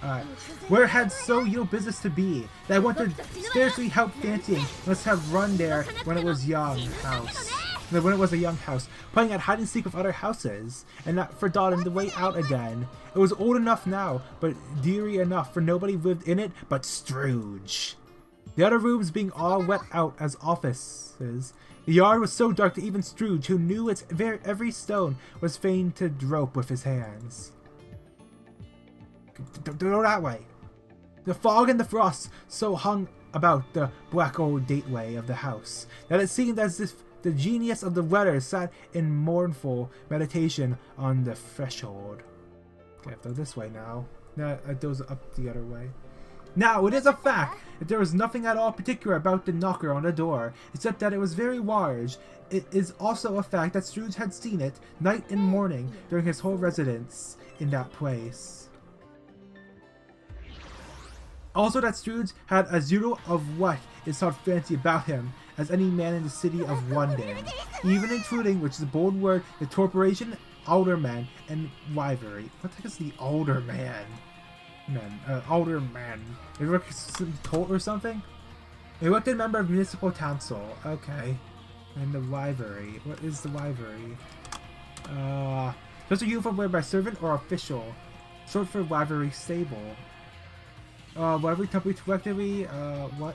Alright. Where it had so little business to be that I wanted to scarcely help fancying. Let's have run there when it was young house. When it was a young house, playing at hide and seek with other houses, and not forgotten the way out again. It was old enough now, but deary enough for nobody lived in it but Scrooge. The other rooms being all wet out as offices. The yard was so dark that even Scrooge, who knew its every stone, was fain to grope with his hands. Don't go that way. The fog and the frost so hung about the black old gateway of the house that it seemed as if the genius of the weather sat in mournful meditation on the threshold. Okay, I have to go this way now. No, it goes up the other way. Now, it is a fact that there was nothing at all particular about the knocker on the door, except that it was very large. It is also a fact that Scrooge had seen it night and morning during his whole residence in that place. Also that Scrooge had as little of what is thought fancy about him as any man in the city of London, even including, which is a bold word, the corporation, alderman, and livery. What the heck is the alderman? Alderman. They work some cult or something? They worked a member of municipal council. Okay. And the livery. What is the livery? Just a uniform wear by servant or official. Short for livery stable. Livery company collectively.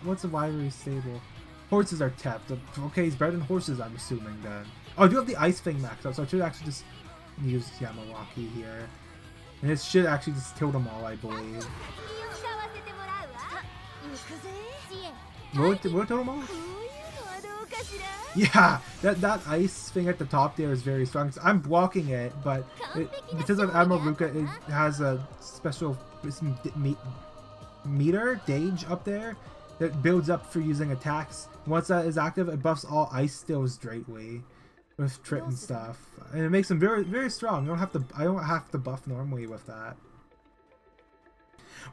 What's a livery stable? Horses are kept. Okay, it's better than horses, I'm assuming then. Oh, I do have the ice thing maxed out, so I should actually just use Yamawaki here. And it should actually just kill them all, I believe. Will it kill them all? Yeah, that ice thing at the top there is very strong. I'm blocking it, but because of Admiral Ruka, it has a special gauge up there that builds up for using attacks. Once that is active, it buffs all ice stills greatly with trip and stuff, and it makes them very, very strong. I don't have to buff normally with that.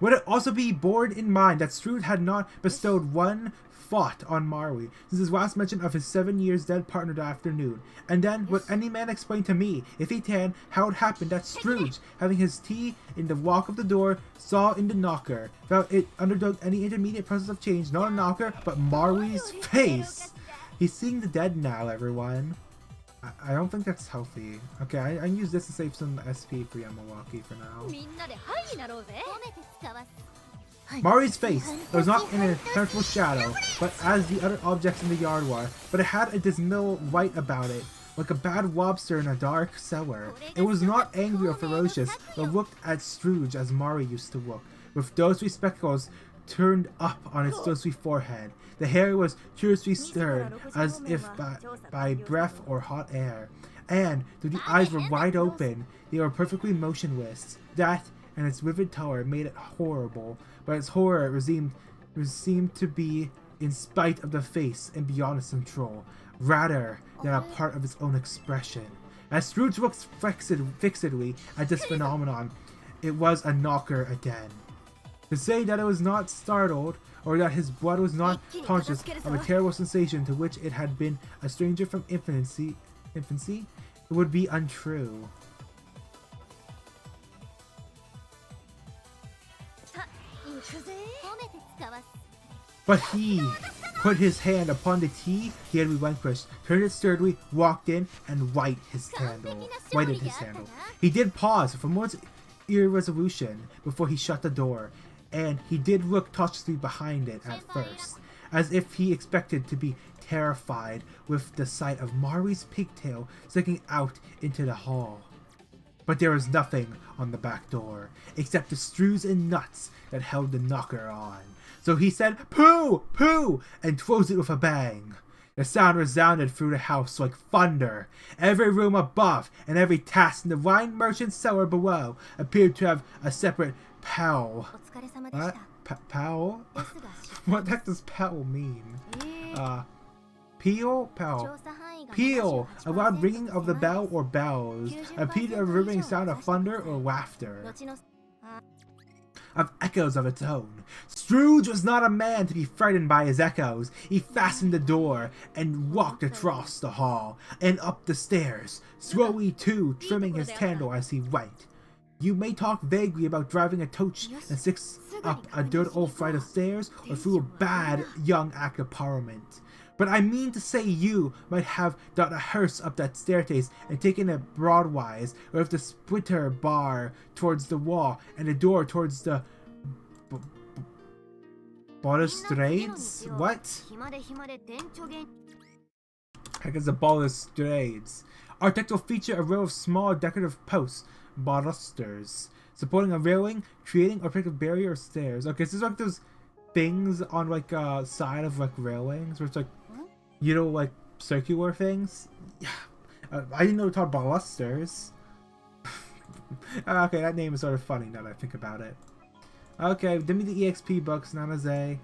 Would it also be borne in mind that Scrooge had not bestowed one thought on Marley since his last mention of his 7 years dead partner that afternoon? And then, would any man explain to me, if he can, how it happened that Scrooge, having his tea in the lock of the door, saw in the knocker, without it undergoing any intermediate process of change, not a knocker, but Marley's face? He's seeing the dead now, everyone. I don't think that's healthy. Okay, I use this to save some SP for Yamawaki for now. Mari's face was not in an impenetrable shadow, but as the other objects in the yard were, but it had a dismal light about it, like a bad lobster in a dark cellar. It was not angry or ferocious, but looked at Scrooge as Mari used to look, with ghostly spectacles turned up on its ghostly forehead. The hair was curiously stirred, as if by breath or hot air, and though the eyes were wide open, they were perfectly motionless. That and its vivid color made it horrible, but its horror seemed to be in spite of the face and beyond its control, rather than a part of its own expression. As Scrooge looked fixedly at this phenomenon, it was a knocker again. To say that it was not startled, or that his blood was not conscious of a terrible sensation to which it had been a stranger from infancy, it would be untrue. But he put his hand upon the tea he had relinquished, turned it sturdily, walked in, and lighted his candle. He did pause for a moment's irresolution before he shut the door, and he did look cautiously behind it at first, as if he expected to be terrified with the sight of Mari's pigtail sticking out into the hall. But there was nothing on the back door, except the screws and nuts that held the knocker on. So he said, "Pooh! Pooh!" and closed it with a bang. The sound resounded through the house like thunder. Every room above and every task in the wine merchant's cellar below appeared to have a separate POW. What? POW? What the heck does POW mean? Peal? POW. Peal, a loud ringing of the bell or bells, a repeated reverberating sound of thunder or laughter, of echoes of its own. Scrooge was not a man to be frightened by his echoes. He fastened the door and walked across the hall and up the stairs, slowly too, trimming his candle as he went. You may talk vaguely about driving a coach and six up a dirt old flight of stairs or through a bad young Act of Parliament. But I mean to say you might have got a hearse up that staircase and taken it broadwise, or if the splitter bar towards the wall and the door towards the balustrades? What? Heck is the balustrades? Architectural feature a row of small decorative posts, balusters, supporting a railing, creating a protective barrier or stairs. Okay, so it's like those things on like side of like railings where it's like, you know, like circular things. I didn't know it called balusters. Okay, that name is sort of funny now that I think about it. Okay, give me the EXP books, Namaze.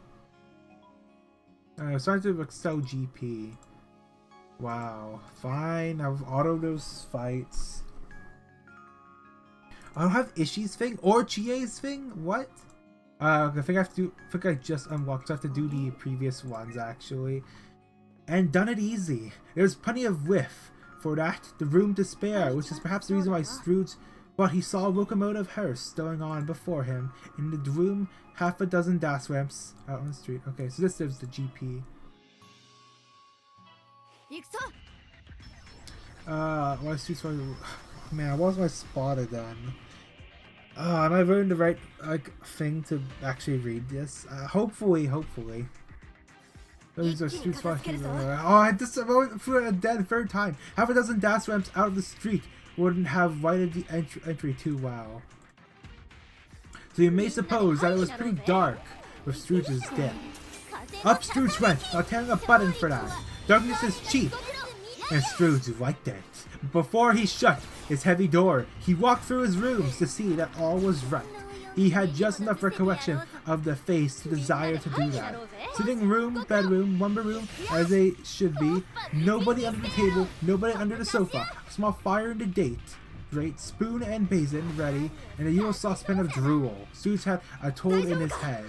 Starting to excel GP. Wow, fine. I've autoed those fights. I don't have Ishii's thing or Chie's thing. What? I think I have to. I think I just unlocked. So I have to do the previous ones actually, and done it easy. There's plenty of whiff for that. The room to spare, which is perhaps the reason why Scrooge thought he saw a locomotive hearse going on before him. In the room, half a dozen dash ramps out on the street. Okay, so this is the GP. Why streets? Man, what was my spotter then? Am I doing the right thing to actually read this? Hopefully. Those are streets fucking. I just threw it a dead third time. Half a dozen dash ramps out of the street wouldn't have lighted the entry too well. So you may suppose that it was pretty dark with Scrooge's death. Up Scrooge went, not tearing a button for that. Darkness is cheap, and Scrooge liked it. Before he shut his heavy door, he walked through his rooms to see that all was right. He had just enough recollection of the face to desire to do that. Sitting room, bedroom, lumber room, as they should be. Nobody under the table, nobody under the sofa. A small fire in the grate, spoon and basin ready, and a yellow saucepan of drool. Scrooge had a toad in his head.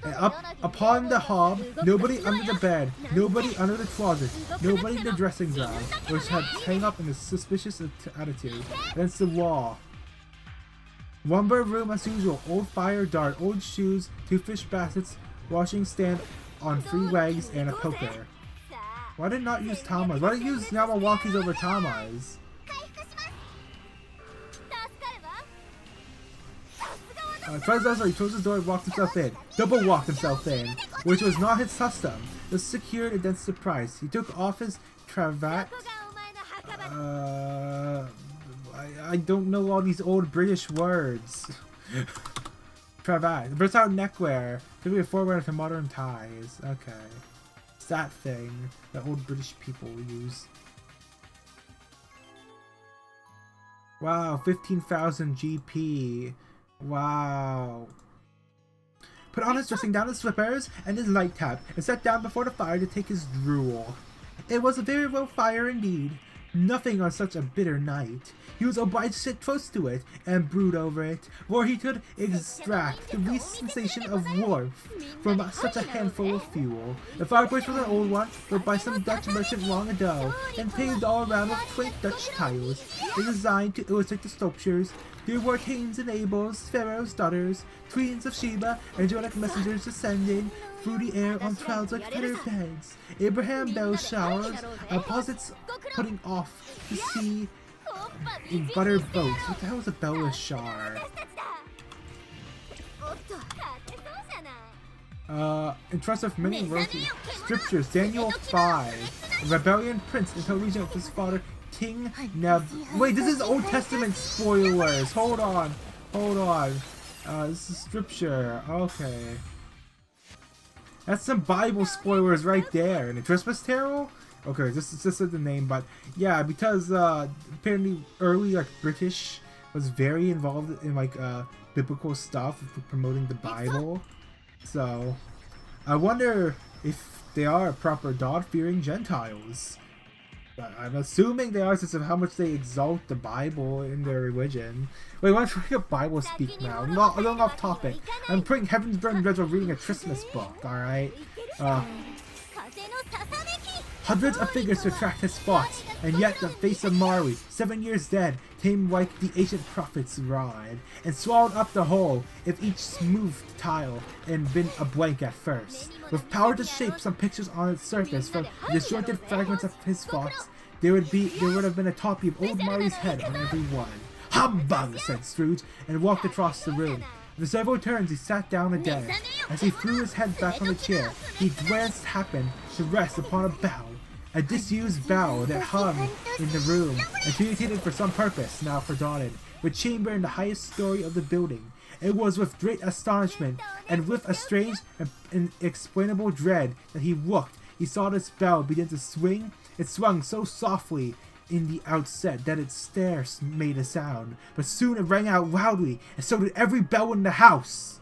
And up upon the hob, nobody under the bed, nobody under the closet, nobody in the dressing gown, which had hung up in a suspicious attitude against the wall. Lumber room as usual, old fire dart, old shoes, two fish baskets, washing stand on 3 legs, and a poker. Why did not use Tamas? Why did you use Yamawakis over Tamas? He closed his door and walked himself in. Double walked himself in, which was not his custom. It was secured against surprise. He took off his cravat. I don't know all these old British words. Cravat. Versatile neckwear. Typically a forewear to modern ties. Okay. It's that thing that old British people use. Wow, 15,000 GP. Wow. Put on his dressing down, his slippers, and his light cap, and sat down before the fire to take his drool. It was a very low fire indeed. Nothing on such a bitter night. He was obliged to sit close to it and brood over it, for he could extract the least sensation of warmth from such a handful of fuel. The fireplace was an old one, built by some Dutch merchant long ago, and paved all around with quaint Dutch tiles. It was designed to illustrate the sculptures. There were kings and Abels, pharaohs, daughters, queens of Sheba, angelic messengers descending through the air on clouds like feather beds. Abraham Bell showers, posits putting off to sea in butter boats. What the hell is a Bell Shar? Entrusted with many worthy scriptures, Daniel 5, rebellion prince until region of his father, King Neb. Wait, this is Old Testament spoilers. Hold on. This is scripture. Okay. That's some Bible spoilers right there. And the Christmas Carol? Okay, this is the name, but yeah, because apparently early like British was very involved in like biblical stuff, promoting the Bible. So I wonder if they are proper God-fearing Gentiles. But I'm assuming they are, since of how much they exalt the Bible in their religion. Wait, why don't we get Bible speak now? Not off topic. I'm putting Heaven's Burning Red while reading a Christmas book, alright? Hundreds of figures to attract his thoughts, and yet the face of Mari, 7 years dead, came like the ancient prophet's rod, and swallowed up the whole, if each smooth tile and been a blank at first. With power to shape some pictures on its surface from disjointed fragments of his thoughts, there would have been a copy of old Mari's head on every one. "Humbug!" said Scrooge, and walked across the room. After several turns, he sat down again. As he threw his head back on the chair, he glanced happened to rest upon a bell. A disused bell that hung in the room and communicated for some purpose, now forgotten, with chamber in the highest story of the building. It was with great astonishment and with a strange and inexplainable dread that he looked. He saw this bell begin to swing. It swung so softly in the outset that its stairs made a sound, but soon it rang out loudly, and so did every bell in the house.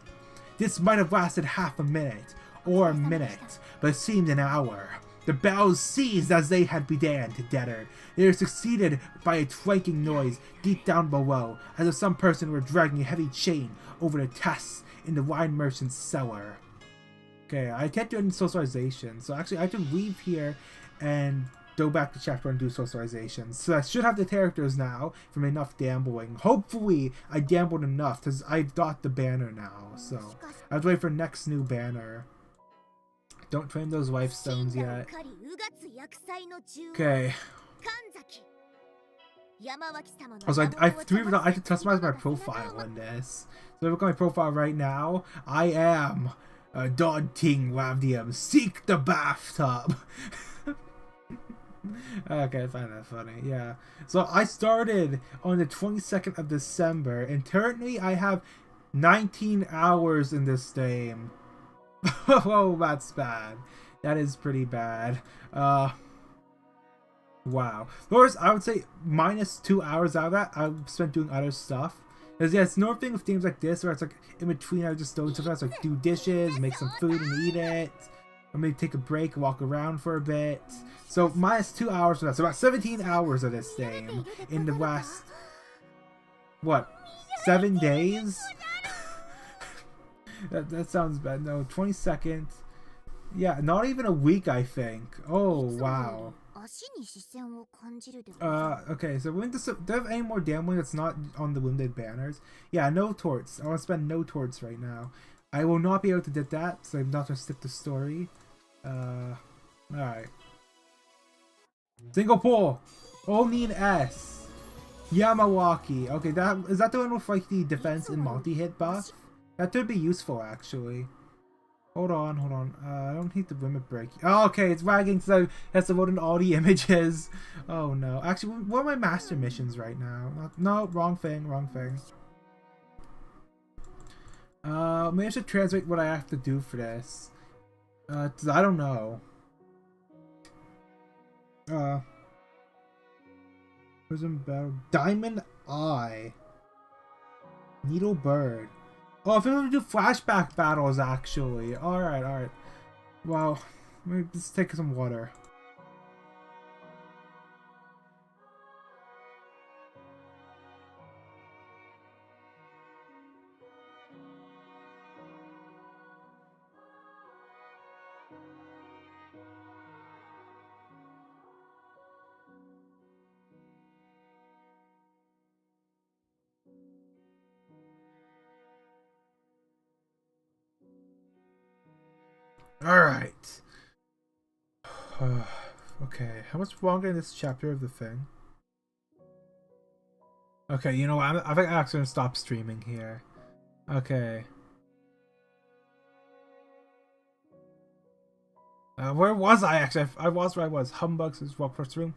This might have lasted half a minute, or a minute, but it seemed an hour. The bells ceased as they had began together. They were succeeded by a clanking noise deep down below, as if some person were dragging a heavy chain over the casks in the wine merchant's cellar. Okay, I can't do any socialization, so actually I can leave here and go back to chapter 1 and do socialization. So I should have the characters now from enough gambling. Hopefully I gambled enough, because I got the banner now, so I have to wait for next new banner. Don't train those life stones yet. Okay. Also, I should customize my profile in this. So if I look at my profile right now, I am Dog King Lavdium. Seek the bathtub. Okay, I find that funny. Yeah. So I started on the 22nd of December, and currently I have 19 hours in this game. Oh, that's bad. That is pretty bad. Wow. Of course, I would say minus 2 hours out of that, I've spent doing other stuff. Because yeah, it's no thing with games like this where it's like in between I just don't sometimes like do dishes, make some food and eat it. Or maybe take a break, walk around for a bit. So minus 2 hours for that. So about 17 hours of this game in the last, what, 7 days? That sounds bad. No, 22nd. Yeah, not even a week, I think. Oh, wow. Okay, so do I have any more gambling that's not on the limited banners? Yeah, no torts. I want to spend no torts right now. I will not be able to get that, so I'm not going to stick to story. Alright. Single pull! Only an S. Yamawaki. Okay, is that the one with like the defense and multi-hit buff? That could be useful, actually. Hold on. I don't need the limit break. Oh, okay, it's lagging, so it has to load in all the images. Oh, no. Actually, what are my master missions right now? No, wrong thing. Maybe I should translate what I have to do for this. 'Cause I don't know. Prison Battle. Diamond Eye. Needle Bird. Oh, I think I'm gonna do flashback battles, actually. Alright. Well, let me just take some water. Alright. Okay, how much longer in this chapter of the thing? Okay, you know what? I think I'm actually gonna stop streaming here. Okay. Where was I actually? I was where I was. Humbugs is Roblox room.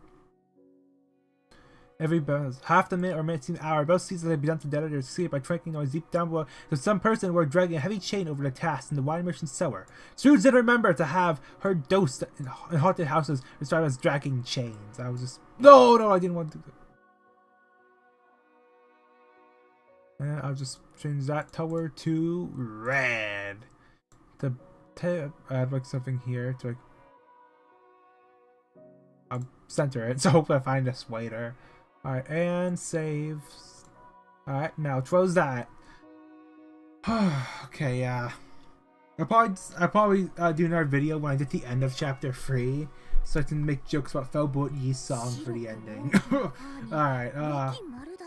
Every bonus, half the minute or minute to an hour. Both seasons have been done to dead or escape by tranking noise deep down below. There's some person were dragging a heavy chain over the task in the wine merchant cellar. Scrooge didn't remember to have heard ghosts in haunted houses described as dragging chains. I was just no, I didn't want to do that. And I'll just change that color to red. To add like something here to like center it. So hopefully I find this later. Alright, and save. Alright, now close that. Okay, yeah. I'll probably do another video when I get the end of chapter 3, so I can make jokes about Fell Boat Yee's song for the ending. Alright,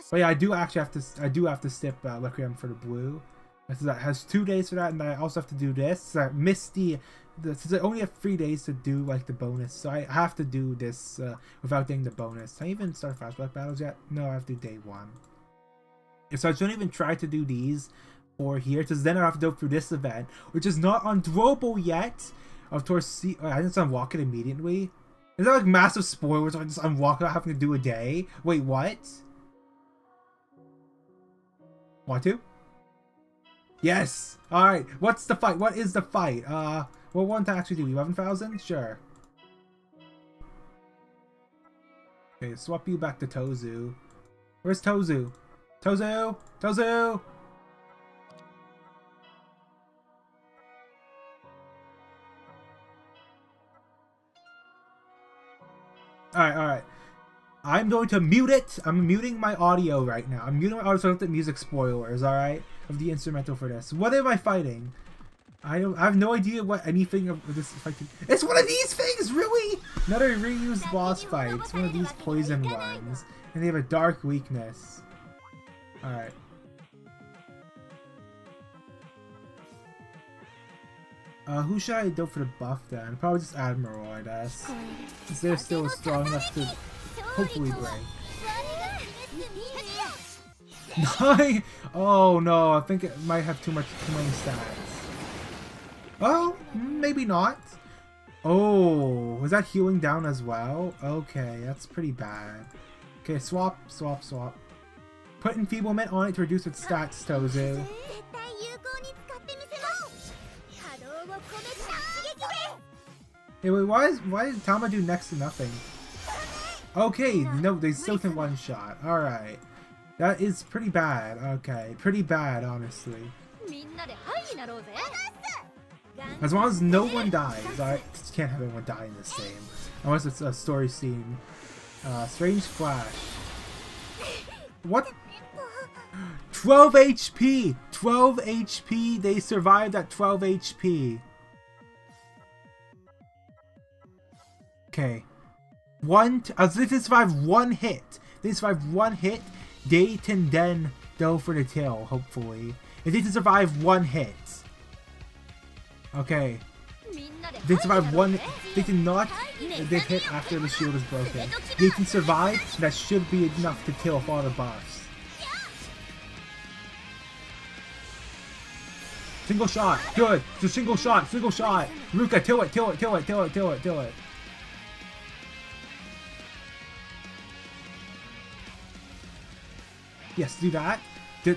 but yeah, I do have to skip Requiem for the Blue. That has 2 days for that, and I also have to do this. So I missed since I only have 3 days to do like the bonus, so I have to do this without getting the bonus. Can I even start flashback battles yet? No, I have to do day 1. So I shouldn't even try to do these for here, because then I have to go through this event, which is not undroppable yet. Of course, I just unlock it immediately. Is that like massive spoilers? I just unlock it having to do a day. Wait, what? Want to? Yes! Alright, what's the fight? What is the fight? What one to actually do? 11,000? Sure. Okay, swap you back to Tozu. Where's Tozu? Tozu! Tozu! Alright. I'm going to mute it. I'm muting my audio right now. I'm muting my audio so I don't get music spoilers, alright? Of the instrumental for this. What am I fighting? I have no idea what anything of this fight. It's one of these things, really? Another reused boss fight. It's one of these poison ones. And they have a dark weakness. Alright. Who should I go for the buff then? Probably just Admiral, I guess. Since they're still strong enough to hopefully break. Oh no, I think it might have too many stats. Oh, maybe not. Oh, was that healing down as well? Okay, that's pretty bad. Okay, swap. Put enfeeblement on it to reduce its stats, Tozu. Hey, wait, why did Tama do next to nothing? Okay, no, they still can one shot. Alright. That is pretty bad. Okay, pretty bad, honestly. As long as no one dies. I can't have anyone die in this game. Unless it's a story scene. Strange Flash. What? 12 HP! 12 HP! They survived at 12 HP. Okay. They survive one hit. They survive one hit. They can then go for the kill, hopefully. If they can survive one hit. Okay. They survive one. They cannot get hit after the shield is broken. They can survive. That should be enough to kill off all the buffs. Single shot. Good. It's a single shot. Single shot. Ruka, kill it. Yes, do that.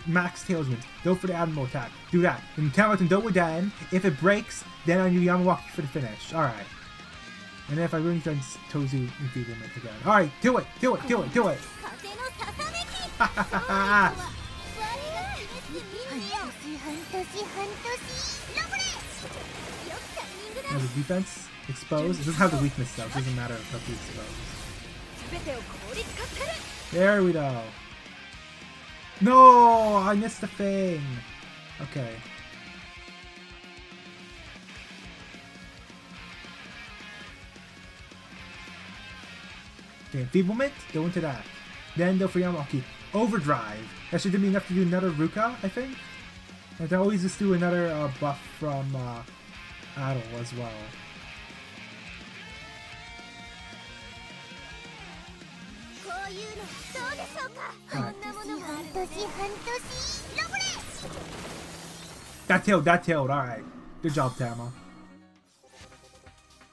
Max Tailsman. Go for the Admiral attack. Do that. And count out and go again. If it breaks, then I do Yamawaki for the finish. Alright. And then if I really done Tozu enfeeblement again. Alright, do it. Now the defense exposed. It doesn't have the weakness though. It doesn't matter if it's exposed. There we go. No, I missed the thing. Okay. Okay, enfeeblement, go into that. Then go for Yamawaki. Overdrive. That should be enough to do another Ruka, I think. I can always just do another buff from Adol as well. Right. That tailed, alright. Good job, Tama.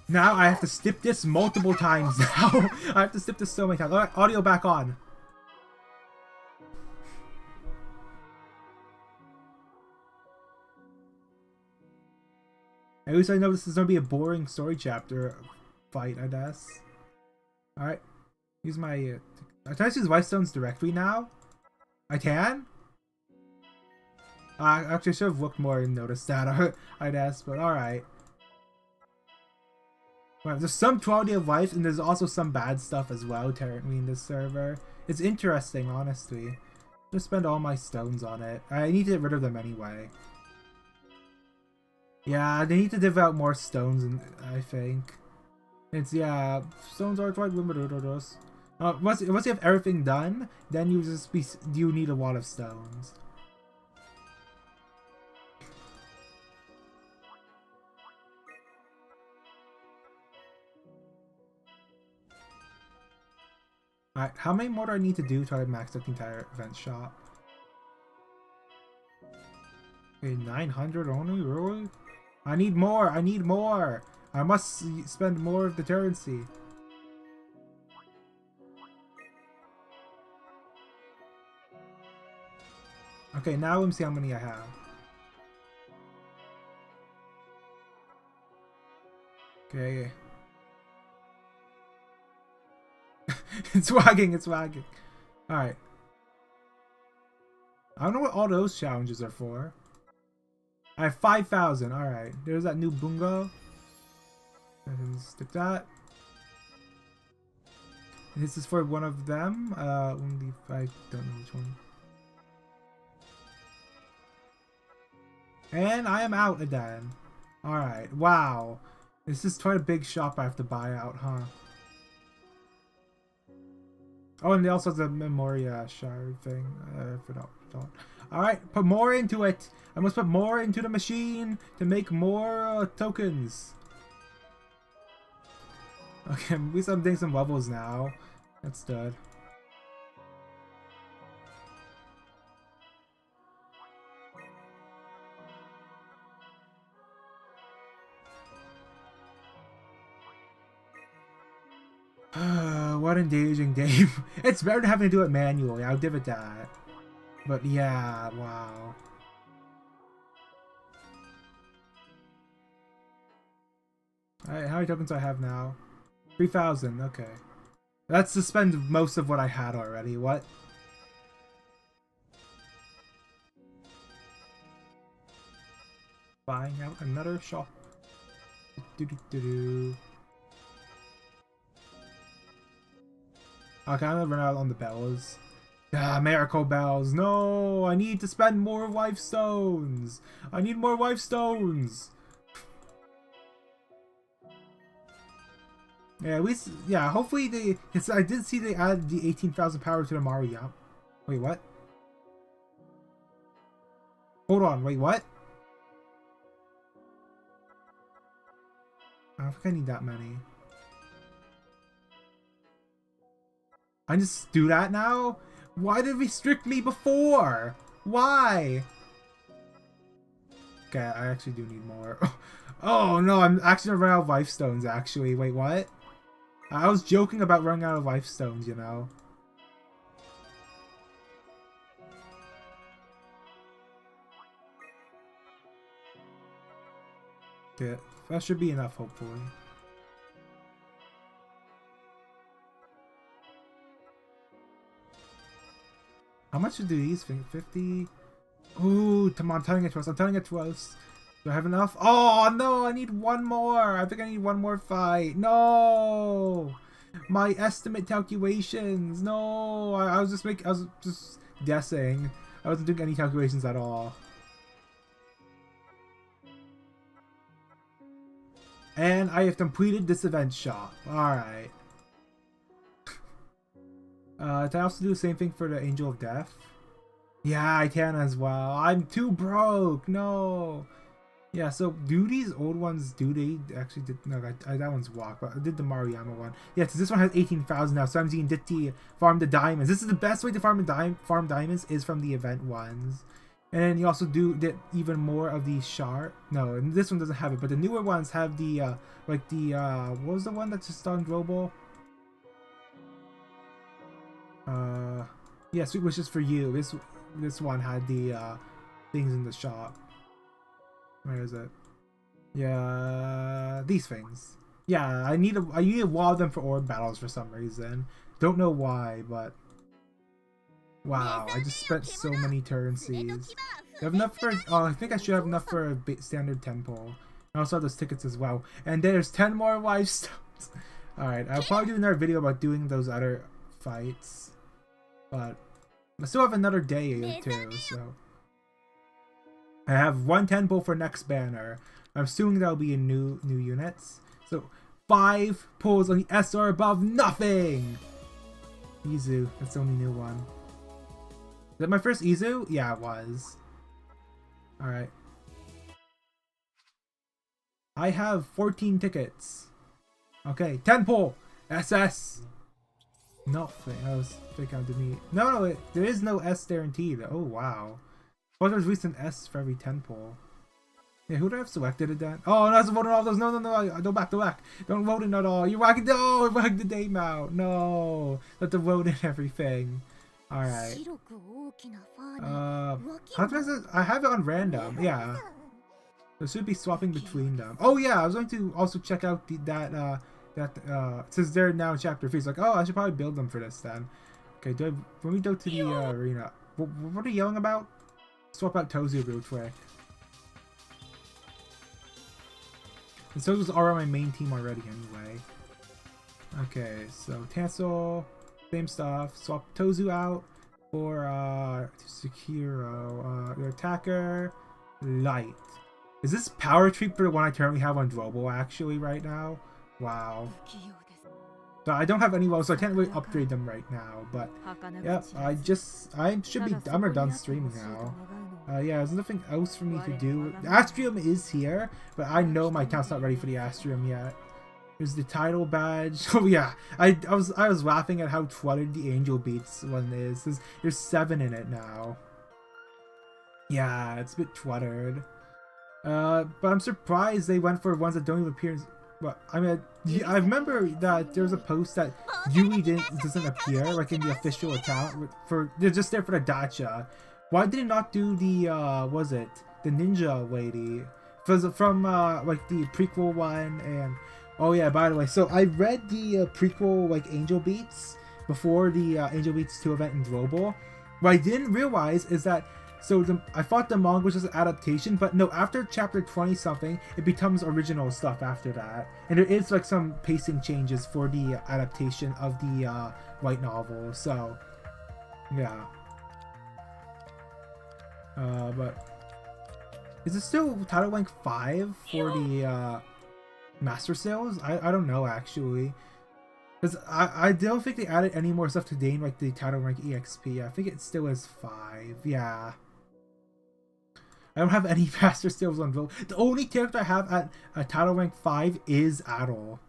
Now I have to skip this multiple times now. I have to skip this so many times. Alright, audio back on. At least I know this is going to be a boring story chapter fight, I guess. Alright. Use my... can I use Lifestone's directly now? I can? Actually, I should have looked more and noticed that, I guess, but alright. Well, there's some quality of life, and there's also some bad stuff as well, currently, in this server. It's interesting, honestly. Just spend all my stones on it. I need to get rid of them anyway. Yeah, they need to give out more stones, I think. It's, yeah, stones are quite limited on us. Once you have everything done, then you need a lot of stones. Alright, how many more do I need to do to max out the entire event shop? Okay, 900 only? Really? I need more! I need more! I must spend more of the currency. Okay, now let me see how many I have. Okay. It's wagging, it's wagging. Alright. I don't know what all those challenges are for. I have 5,000. Alright. There's that new bungo. Stick that. This is for one of them. Only I don't know which one. And I am out again. Alright. Wow. This is quite a big shop I have to buy out, huh? Oh, and they also have the Memoria shard thing. I forgot. Alright, put more into it. I must put more into the machine to make more tokens. Okay, at least I'm doing some levels now. That's good. What an engaging game. It's better than having to do it manually, I'll give it that. But yeah, wow. Alright, how many tokens do I have now? 3,000, okay. That's to spend most of what I had already, what? Buying out another shop. Okay, I'm gonna run out on the bells. Ah, miracle bells. No, I need to spend more life stones. I need more life stones. Yeah, at least, yeah, hopefully they, I did see they added the 18,000 power to the Mario. Wait, what? Hold on, wait, what? I don't think I need that many. I just do that now? Why did it restrict me before? Why? Okay, I actually do need more. Oh no, I'm actually gonna run out of life stones actually. Wait, what? I was joking about running out of life stones, you know. Okay, that should be enough, hopefully. How much do these think? 50? Ooh, come on, I'm telling it to us. I'm telling it to us. Do I have enough? Oh, no, I need one more. I think I need one more fight. No! My estimate calculations. No, I was just guessing. I wasn't doing any calculations at all. And I have completed this event shop. Alright. Can I also do the same thing for the Angel of Death? Yeah, I can as well. I'm too broke. No. Yeah, so do these old ones, do they actually did, no, that one's walk, but I did the Mariama one. Yeah, so this one has 18,000 now, so I'm using Ditti farm the diamonds. This is the best way to farm diamonds is from the event ones. And then you also did even more of the shard. No, and this one doesn't have it, but the newer ones have the like the what was the one that's just on global? Yeah, Sweet Wishes for You. This one had the things in the shop. Where is it? Yeah, these things. Yeah, I need a wall of them for orb battles for some reason. Don't know why, but wow, I just spent so many currencies. I have enough for. Oh, I think I should have enough for a standard temple. I also have those tickets as well. And there's 10 more life stones. All right, I'll probably do another video about doing those other fights, but I still have another day or two, so I have one temple for next banner. I'm assuming that'll be in new units. So 5 pulls on the S or above, nothing. Izu, that's the only new one. Is that my first Izu? Yeah, it was. All right. I have 14 tickets. Okay, 10 pull. SS. Nothing. I was thinking to me. No, there is no S guaranteed. Oh wow. Oh, there's recent S for every 10 pull. Yeah, who do I have selected it then? Oh, no, I was voting all those. No, don't back to back. Don't vote in at all. You're whacking. No, whack the name out. No, let the vote in everything. All right. How do I have it on random? Yeah. So should be swapping between them. Oh yeah, I was going to also check out since they're now in chapter 3. It's like, oh, I should probably build them for this then. Okay, when we go to the arena, what are you yelling about? Swap out Tozu real quick. And Tozu's are on my main team already anyway. Okay, so Tansel, same stuff. Swap Tozu out for Sekiro, the attacker, Light. Is this power treat for the one I currently have on Global actually right now? Wow. So I don't have any wells, so I can't really upgrade them right now. But yep, I should be done or done streaming now. Yeah, there's nothing else for me to do. The Astrium is here, but I know my account's not ready for the Astrium yet. There's the title badge. Oh yeah, I was laughing at how cluttered the Angel Beats one is. There's 7 in it now. Yeah, it's a bit cluttered. But I'm surprised they went for ones that don't even appear. But I mean, I remember that there's a post that Yui doesn't appear like in the official account they're just there for the dacha. Why did it not do the was it the ninja lady from like the prequel one? And oh yeah, by the way, so I read the prequel like Angel Beats before the Angel Beats 2 event in Global. What I didn't realize is that I thought the manga was just an adaptation, but no, after chapter 20 something, it becomes original stuff after that. And there is like some pacing changes for the adaptation of the light novel, so yeah. But is it still title rank 5 for the master sales? I don't know actually. Because I don't think they added any more stuff to gain like the title rank EXP. I think it still is 5, yeah. I don't have any master skills on Vote. The only character I have at a title rank 5 is Adol.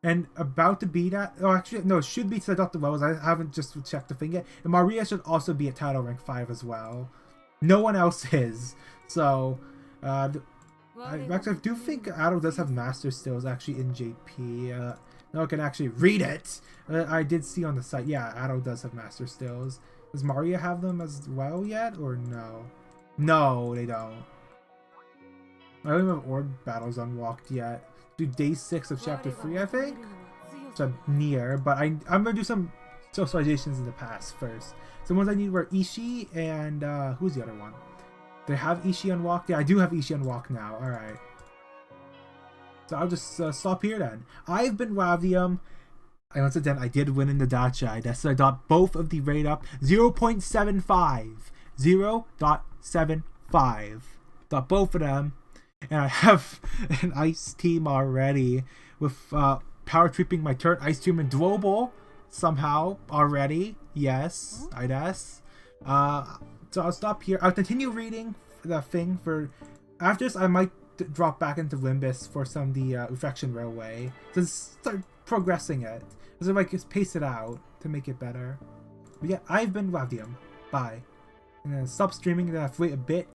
And about to be that. Oh, actually, no, it should be because I got the levels. I haven't just checked the thing yet. And Maria should also be at title rank 5 as well. No one else is. So, I do think Adol does have master skills actually in JP. No, I can actually read it. I did see on the site. Yeah, Adol does have master skills. Does Maria have them as well yet, or no? No, they don't. I don't even have orb battles unlocked yet. Do day 6 of chapter 3, I think? So I'm near, but I'm gonna do some socializations in the past first. So the ones I need were Ishii and who's the other one? Do I have Ishii unlocked? Yeah, I do have Ishii unlocked now. Alright. So I'll just stop here then. I've been Lavium. And once again, I did win in the dacha. So I got both of the rate up. 0.75. 0.75. Got both of them. And I have an ice team already. With power tripping my turret ice team in global. Somehow already. Yes, I guess. So I'll stop here. I'll continue reading the thing for... After this, I might drop back into Limbus for some of the Reflection Railway. To start progressing it. So like just pace it out to make it better. But yeah, I've been Wavdium. Bye. I'm gonna stop streaming and wait a bit